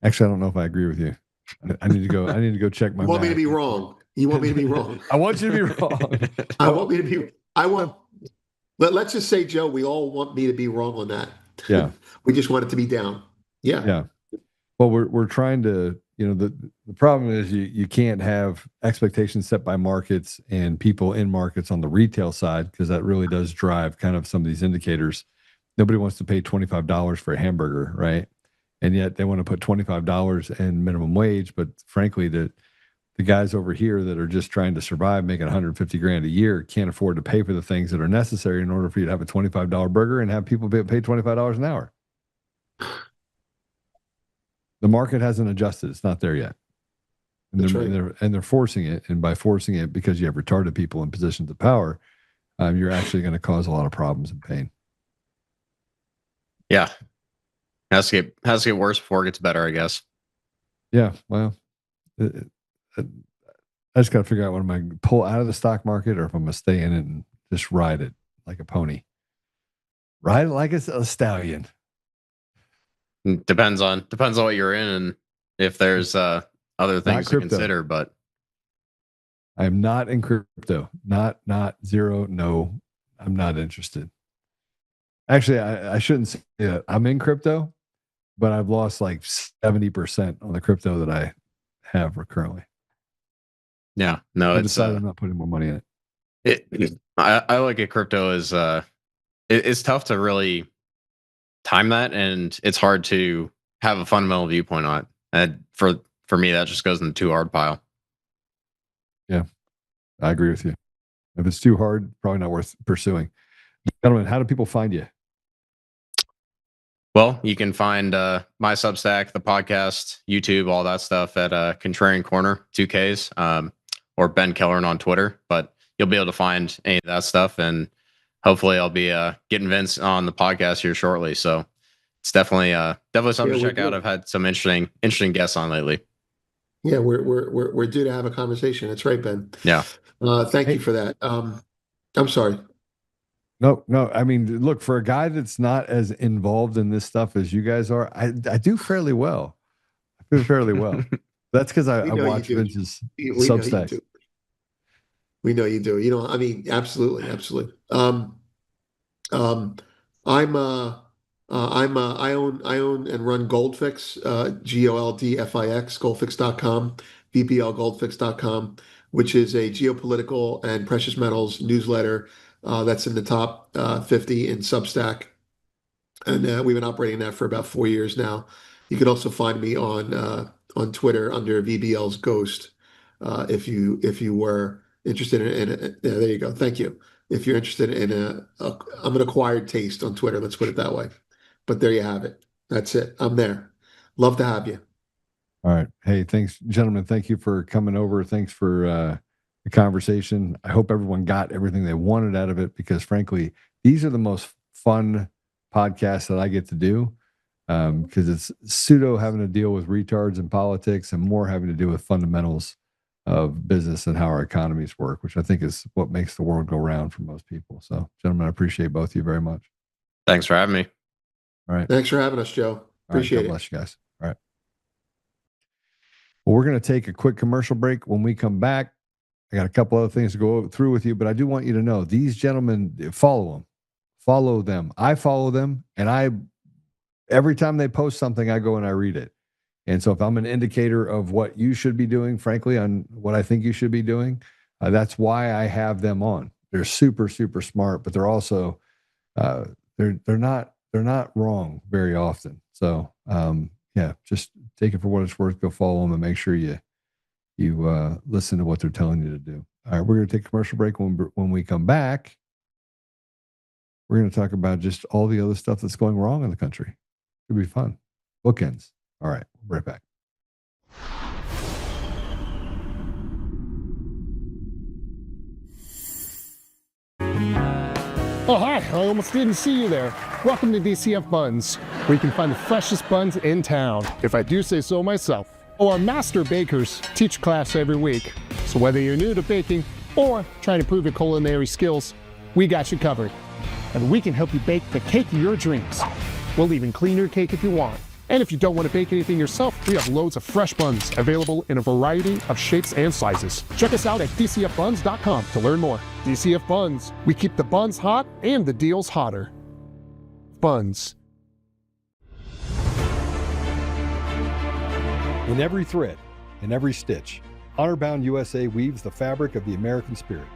Actually, I don't know if I agree with you. I need to go. I need to go check my. You want me to math. be wrong? You want me to be wrong? I want you to be wrong. I want me to be. I want. Let's just say, Joe, we all want me to be wrong on that. Yeah. We just want it to be down. Yeah. Yeah. Well, we're trying to, the problem is you can't have expectations set by markets and people in markets on the retail side, because that really does drive kind of some of these indicators. Nobody wants to pay $25 for a hamburger, right? And yet they want to put $25 in minimum wage. But frankly, the guys over here that are just trying to survive, making 150 grand a year, can't afford to pay for the things that are necessary in order for you to have a $25 burger and have people pay $25 an hour. The market hasn't adjusted. It's not there yet. And they're forcing it. And by forcing it, because you have retarded people in positions of power, you're actually going to cause a lot of problems and pain. Yeah. Has to get worse before it gets better, I guess. Yeah. Well, I just got to figure out when I'm going to pull out of the stock market or if I'm going to stay in it and just ride it like a pony. Ride it like a stallion. Depends on what you're in and if there's other things to consider, but I am not in crypto. Not zero. No, I'm not interested. Actually, I shouldn't say that. I'm in crypto, but I've lost like 70% on the crypto that I have currently. Yeah, no, I decided I'm not putting more money in it. I look at crypto as it's tough to really time that, and it's hard to have a fundamental viewpoint on it. And for me, that just goes in the too hard pile. Yeah, I agree with you. If it's too hard, probably not worth pursuing. Gentlemen, how do people find you? Well, you can find my Substack, the podcast, YouTube, all that stuff at Contrarian Corner, 2Ks, or Ben Kelleran on Twitter. But you'll be able to find any of that stuff, and hopefully I'll be getting Vince on the podcast here shortly. So it's definitely something to check out. I've had some interesting guests on lately. Yeah, we're due to have a conversation. That's right, Ben. Yeah. Thank you for that. I'm sorry. No. I mean, look, for a guy that's not as involved in this stuff as you guys are, I do fairly well. I do fairly well. That's because I watch Vince's Substack. We know you do. I mean, absolutely. I own and run Goldfix, GOLDFIX, goldfix.com, VBLgoldfix.com, which is a geopolitical and precious metals newsletter that's in the top 50 in Substack. And we've been operating that for about 4 years now. You can also find me on Twitter under VBL's Ghost if you were interested in it. Yeah, there you go. Thank you. If you're interested in I'm an acquired taste on Twitter, let's put it that way. But there you have it. That's it. I'm there. Love to have you. All right. Hey, thanks, gentlemen. Thank you for coming over. Thanks for the conversation. I hope everyone got everything they wanted out of it, because frankly, these are the most fun podcasts that I get to do, because it's pseudo having to deal with retards in politics and more having to do with fundamentals of business and how our economies work, which I think is what makes the world go round for most people. So, gentlemen, I appreciate both of you very much. Thanks for having me. All right. Thanks for having us, Joe. Appreciate it. God bless you guys. All right. Well, we're going to take a quick commercial break. When we come back, I got a couple other things to go through with you, but I do want you to know these gentlemen, follow them. I follow them, and every time they post something, I go and I read it. And so if I'm an indicator of what you should be doing, frankly, on what I think you should be doing, that's why I have them on. They're super, super smart, but they're also, they're not wrong very often. So, yeah, just take it for what it's worth. Go follow them and make sure you listen to what they're telling you to do. All right, we're going to take a commercial break. When we come back, we're going to talk about just all the other stuff that's going wrong in the country. It'll be fun. Bookends. All right, we'll be right back. Oh, hi. I almost didn't see you there. Welcome to DCF Buns, where you can find the freshest buns in town, if I do say so myself. Oh, our master bakers teach class every week. So whether you're new to baking or trying to improve your culinary skills, we got you covered. And we can help you bake the cake of your dreams. We'll even clean your cake if you want. And if you don't want to bake anything yourself, we have loads of fresh buns available in a variety of shapes and sizes. Check us out at dcfbuns.com to learn more. DCF Buns, we keep the buns hot and the deals hotter. Buns. In every thread, in every stitch, Honor-Bound USA weaves the fabric of the American spirit.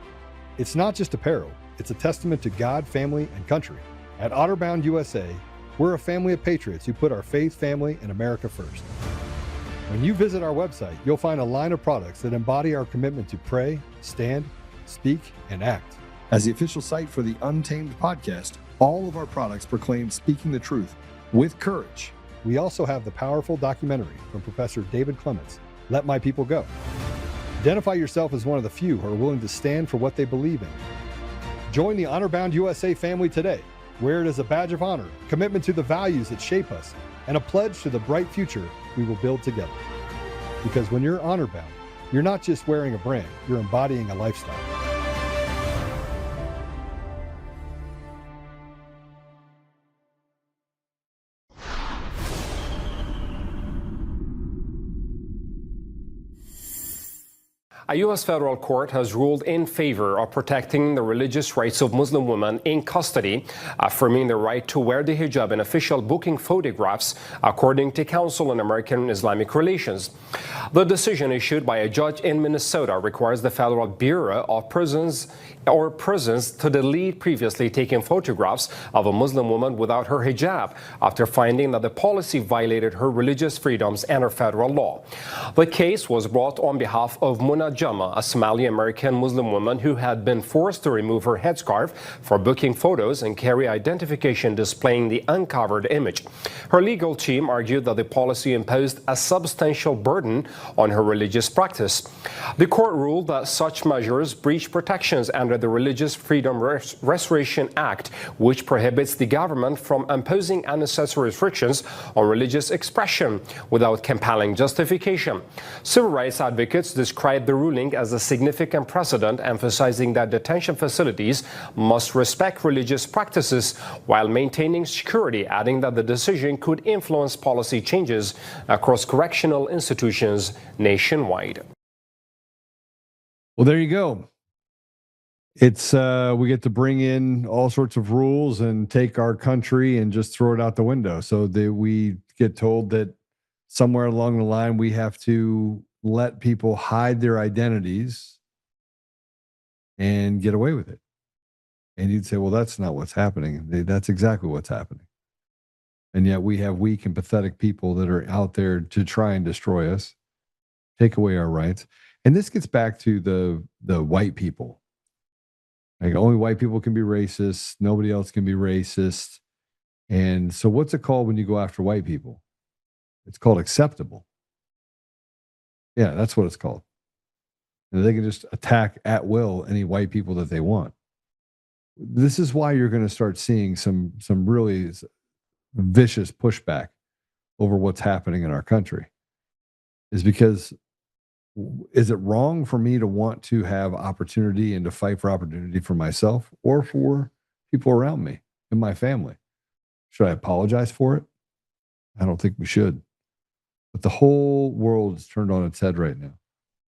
It's not just apparel, it's a testament to God, family, and country. At Honor-Bound USA, we're a family of patriots who put our faith, family, and America first. When you visit our website, you'll find a line of products that embody our commitment to pray, stand, speak, and act. As the official site for the Untamed podcast, all of our products proclaim speaking the truth with courage. We also have the powerful documentary from Professor David Clements, Let My People Go. Identify yourself as one of the few who are willing to stand for what they believe in. Join the Honor-Bound USA family today. Wear it as a badge of honor, commitment to the values that shape us, and a pledge to the bright future we will build together. Because when you're honor-bound, you're not just wearing a brand, you're embodying a lifestyle. A U.S. federal court has ruled in favor of protecting the religious rights of Muslim women in custody, affirming the right to wear the hijab in official booking photographs, according to Council on American Islamic Relations. The decision issued by a judge in Minnesota requires the Federal Bureau of Prisons to delete previously taken photographs of a Muslim woman without her hijab, after finding that the policy violated her religious freedoms and her federal law. The case was brought on behalf of Muna Jama, a Somali-American Muslim woman who had been forced to remove her headscarf for booking photos and carry identification displaying the uncovered image. Her legal team argued that the policy imposed a substantial burden on her religious practice. The court ruled that such measures breach protections under the Religious Freedom Restoration Act, which prohibits the government from imposing unnecessary restrictions on religious expression without compelling justification. Civil rights advocates described the ruling as a significant precedent, emphasizing that detention facilities must respect religious practices while maintaining security, adding that the decision could influence policy changes across correctional institutions nationwide. Well, there you go. It's we get to bring in all sorts of rules and take our country and just throw it out the window. So that we get told that somewhere along the line we have to let people hide their identities and get away with it. And you'd say, well, that's not what's happening. That's exactly what's happening. And yet we have weak and pathetic people that are out there to try and destroy us, take away our rights. And this gets back to the white people. Like, only white people can be racist. Nobody else can be racist. And so what's it called when you go after white people? It's called acceptable. Yeah, that's what it's called. And they can just attack at will any white people that they want. This is why you're going to start seeing some really vicious pushback over what's happening in our country. Is because, is it wrong for me to want to have opportunity and to fight for opportunity for myself or for people around me and my family? Should I apologize for it? I don't think we should. But the whole world is turned on its head right now.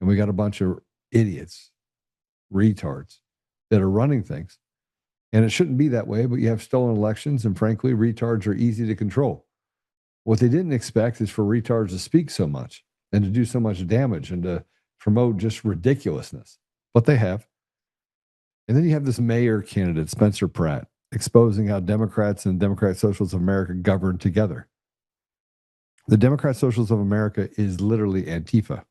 And we got a bunch of idiots, retards, that are running things. And it shouldn't be that way, but you have stolen elections, and frankly, retards are easy to control. What they didn't expect is for retards to speak so much and to do so much damage and to promote just ridiculousness. But they have. And then you have this mayor candidate, Spencer Pratt, exposing how Democrats and Democrat Socialists of America govern together. The Democrat Socialists of America is literally Antifa.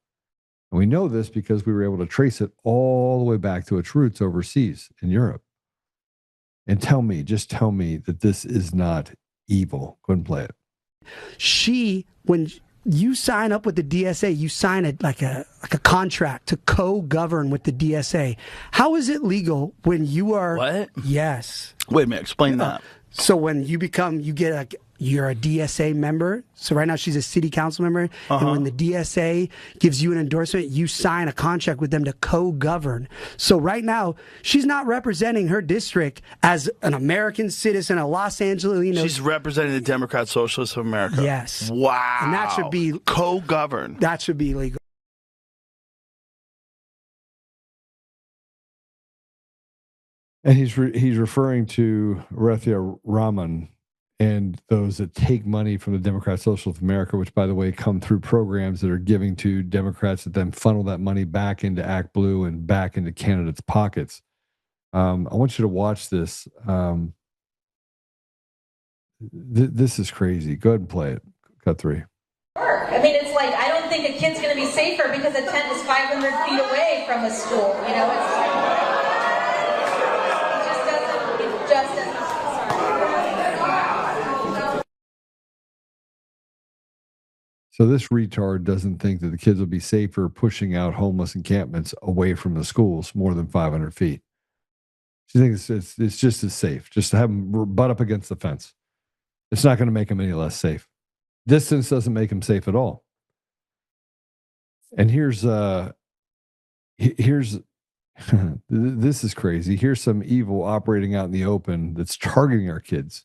And we know this because we were able to trace it all the way back to its roots overseas in Europe. And just tell me that this is not evil. Go ahead and play it. When you sign up with the DSA, you sign it like a contract to co-govern with the DSA. How is it legal when you are... What? Yes. Wait a minute, explain that. So when you get you're a DSA member. So right now she's a city council member. And when the DSA gives you an endorsement, you sign a contract with them to co-govern. So right now, she's not representing her district as an American citizen, a Los Angeles. She's representing the Democrat Socialists of America. Yes. Wow. And that should be co-govern. That should be legal. And he's referring to Rethia Raman and those that take money from the Democrat Socialists of America, which, by the way, come through programs that are giving to Democrats that then funnel that money back into Act Blue and back into candidates' pockets. I want you to watch this. This is crazy. Go ahead and play it. Cut 3. I mean, it's like, I don't think a kid's going to be safer because a tent is 500 feet away from a school. You know, it just doesn't. So this retard doesn't think that the kids will be safer pushing out homeless encampments away from the schools more than 500 feet. She thinks it's just as safe, just to have them butt up against the fence. It's not going to make them any less safe. Distance doesn't make them safe at all. And here's this is crazy. Here's some evil operating out in the open that's targeting our kids.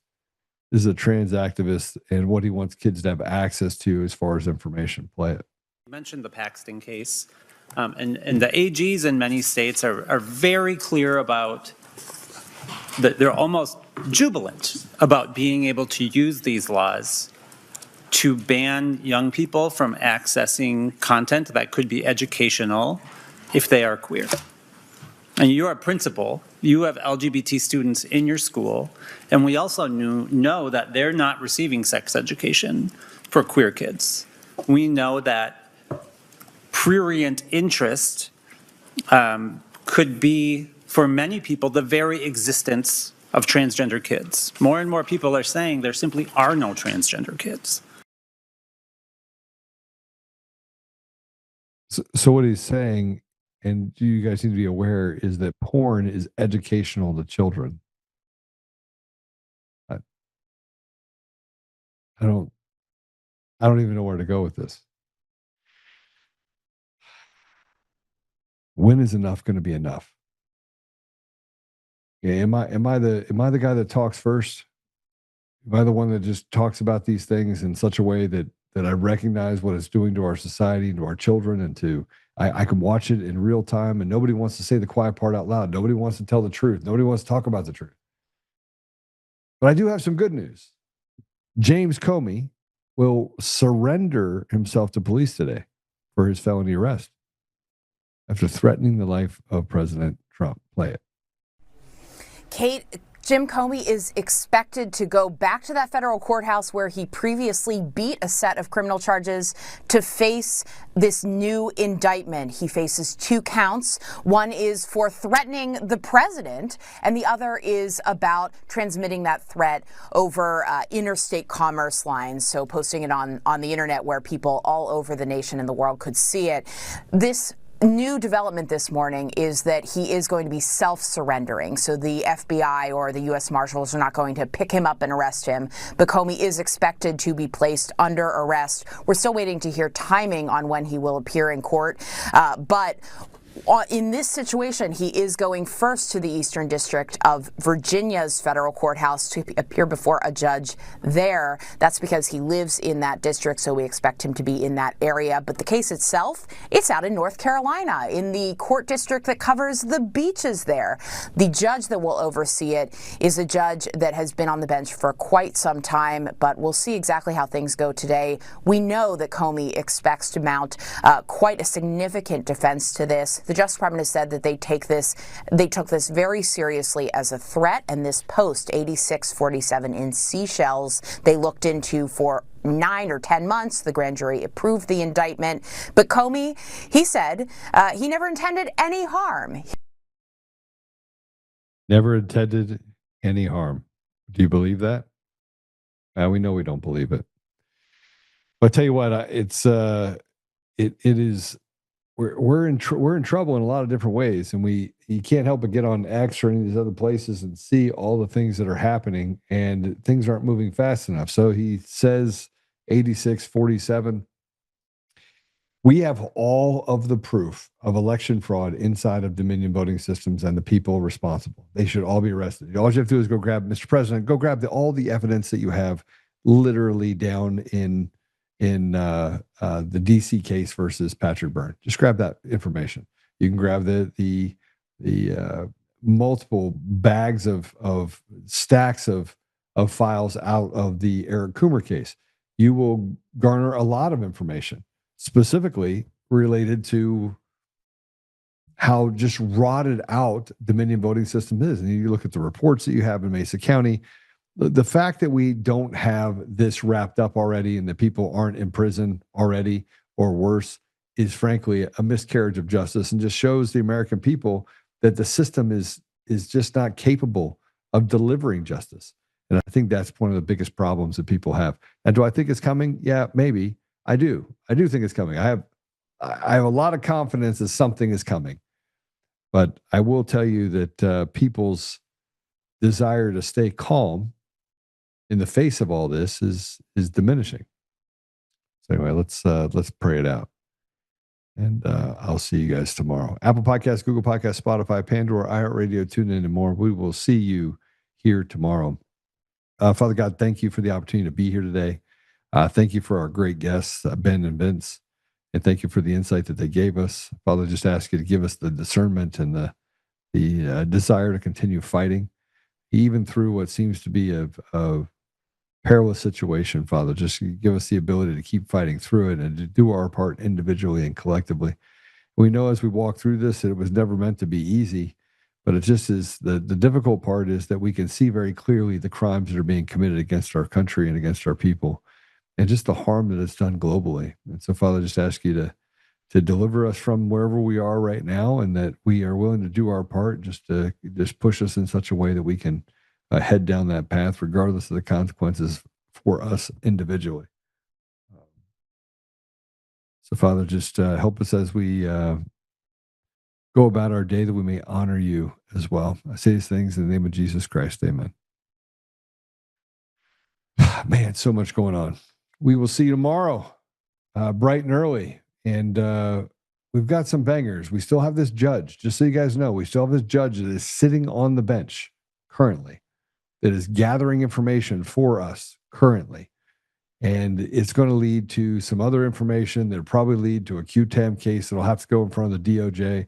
This is a trans activist and what he wants kids to have access to as far as information. Play it. You mentioned the Paxton case, and the AGs in many states are very clear about that. They're almost jubilant about being able to use these laws to ban young people from accessing content that could be educational if they are queer. And you're a principal, you have LGBT students in your school, and we also know that they're not receiving sex education for queer kids. We know that prurient interest could be, for many people, the very existence of transgender kids. More and more people are saying there simply are no transgender kids. So what he's saying, and you guys need to be aware, is that porn is educational to children. I don't even know where to go with this. When is enough going to be enough? Yeah, am I the guy that talks first? Am I the one that just talks about these things in such a way that I recognize what it's doing to our society and to our children, and I can watch it in real time, and nobody wants to say the quiet part out loud. Nobody wants to tell the truth. Nobody wants to talk about the truth. But I do have some good news. James Comey will surrender himself to police today for his felony arrest after threatening the life of President Trump. Play it. Kate, Jim Comey is expected to go back to that federal courthouse where he previously beat a set of criminal charges to face this new indictment. He faces 2 counts. One is for threatening the president, and the other is about transmitting that threat over interstate commerce lines, so posting it on the internet where people all over the nation and the world could see it. This new development this morning is that he is going to be self-surrendering. So the FBI or the U.S. Marshals are not going to pick him up and arrest him. But Comey is expected to be placed under arrest. We're still waiting to hear timing on when he will appear in court. But in this situation, he is going first to the Eastern District of Virginia's federal courthouse to appear before a judge there. That's because he lives in that district, so we expect him to be in that area. But the case itself, it's out in North Carolina, in the court district that covers the beaches there. The judge that will oversee it is a judge that has been on the bench for quite some time, but we'll see exactly how things go today. We know that Comey expects to mount quite a significant defense to this. The Justice Department has said that they took this very seriously as a threat, and this post, 8647 in Seychelles, they looked into for 9 or 10 months. The grand jury approved the indictment. But Comey, he said he never intended any harm. Never intended any harm. Do you believe that? We know we don't believe it. But I tell you what, it is we're in trouble in a lot of different ways, and you can't help but get on X or any of these other places and see all the things that are happening, and things aren't moving fast enough. So he says 86-47. We have all of the proof of election fraud inside of Dominion voting systems and the people responsible. They should all be arrested. All you have to do is go grab, Mr. President, go grab all the evidence that you have literally down in the DC case versus Patrick Byrne. Just grab that information. You can grab the multiple bags of stacks of files out of the Eric Coomer case. You will garner a lot of information, specifically related to how just rotted out Dominion voting system is. And you look at the reports that you have in Mesa County, the fact that we don't have this wrapped up already and that people aren't in prison already or worse is frankly a miscarriage of justice, and just shows the American people that the system is just not capable of delivering justice. And I think that's one of the biggest problems that people have. And do I think it's coming? Yeah, maybe. I do think it's coming. I have a lot of confidence that something is coming, but I will tell you that people's desire to stay calm in the face of all this is diminishing. So anyway, let's pray it out, and I'll see you guys tomorrow. Apple Podcasts, Google Podcasts, Spotify, Pandora, iHeartRadio, TuneIn, and more. We will see you here tomorrow. Father God, thank you for the opportunity to be here today. Thank you for our great guests, Ben and Vince, and thank you for the insight that they gave us. Father, just ask you to give us the discernment and the desire to continue fighting, even through what seems to be a perilous situation. Father, just give us the ability to keep fighting through it and to do our part individually and collectively. We know as we walk through this that it was never meant to be easy, but it just is. The difficult part is that we can see very clearly the crimes that are being committed against our country and against our people, and just the harm that it's done globally. And so, Father, just ask you to deliver us from wherever we are right now, and that we are willing to do our part just to push us in such a way that we can head down that path, regardless of the consequences for us individually. So, Father, just help us as we go about our day, that we may honor you as well. I say these things in the name of Jesus Christ. Amen. Man, so much going on. We will see you tomorrow, bright and early. And we've got some bangers. We still have this judge, just so you guys know, we still have this judge that is sitting on the bench currently, that is gathering information for us currently. And it's going to lead to some other information that'll probably lead to a QTAM case that'll have to go in front of the DOJ.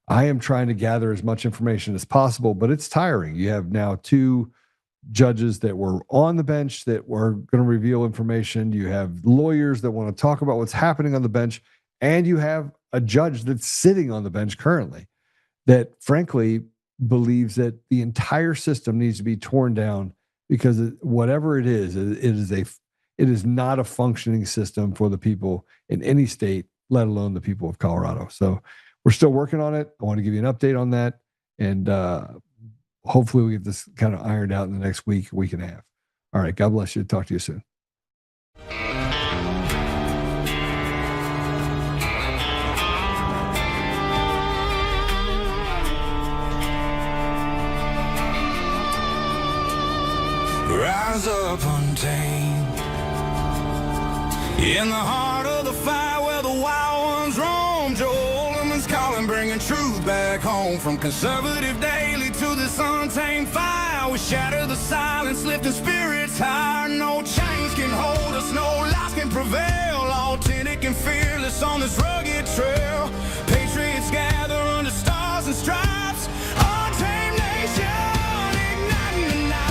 I am trying to gather as much information as possible, but it's tiring. You have now two judges that were on the bench that were going to reveal information. You have lawyers that want to talk about what's happening on the bench. And you have a judge that's sitting on the bench currently that frankly believes that the entire system needs to be torn down because whatever it is not a functioning system for the people in any state, let alone the people of Colorado. So we're still working on it. I want to give you an update on that. And hopefully we get this kind of ironed out in the next week and a half. All right. God bless you. Talk to you soon. Rise up untamed in the heart of the fire where the wild ones roam. Joe Oltmann's calling, bringing truth back home. From conservative daily to this untamed fire, we shatter the silence, lifting spirits higher. No chains can hold us, no lies can prevail. Authentic and fearless on this rugged trail. Patriots gather under stars and stripes. Untamed nation, igniting the night.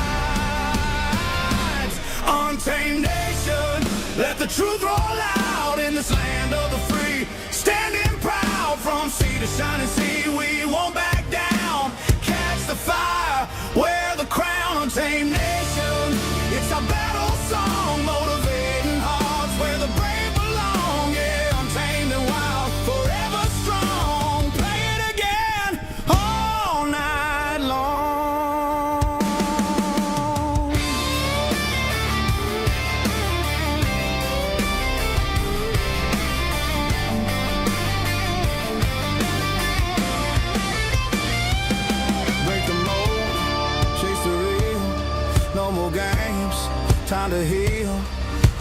Untamed nation, let the truth roll out in this land of the free. Standing proud from sea to shining sea, we won't back down. Catch the fire, wear the crown. Untamed nation, it's our battle song, motivating hearts where the brave belong. Yeah, untamed and wild, forever strong. Play it again all night long.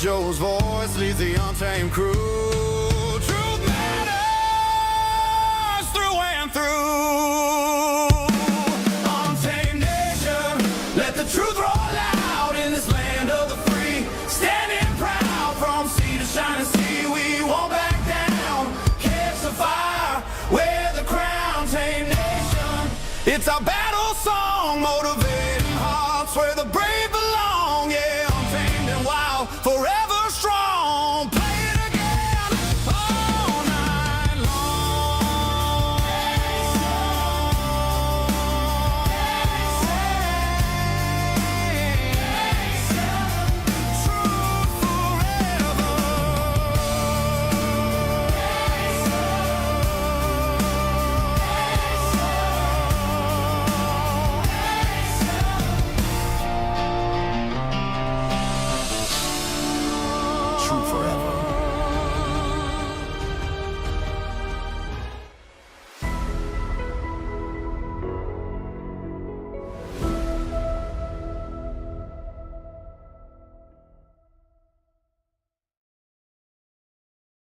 Joe's voice leads the untamed crew. Truth matters through and through. Untamed nation, let the truth roll out in this land of the free. Standing proud from sea to shining sea, we won't back down. Catch the fire, wear the crown, tame nation. It's our battle song, motivating hearts where the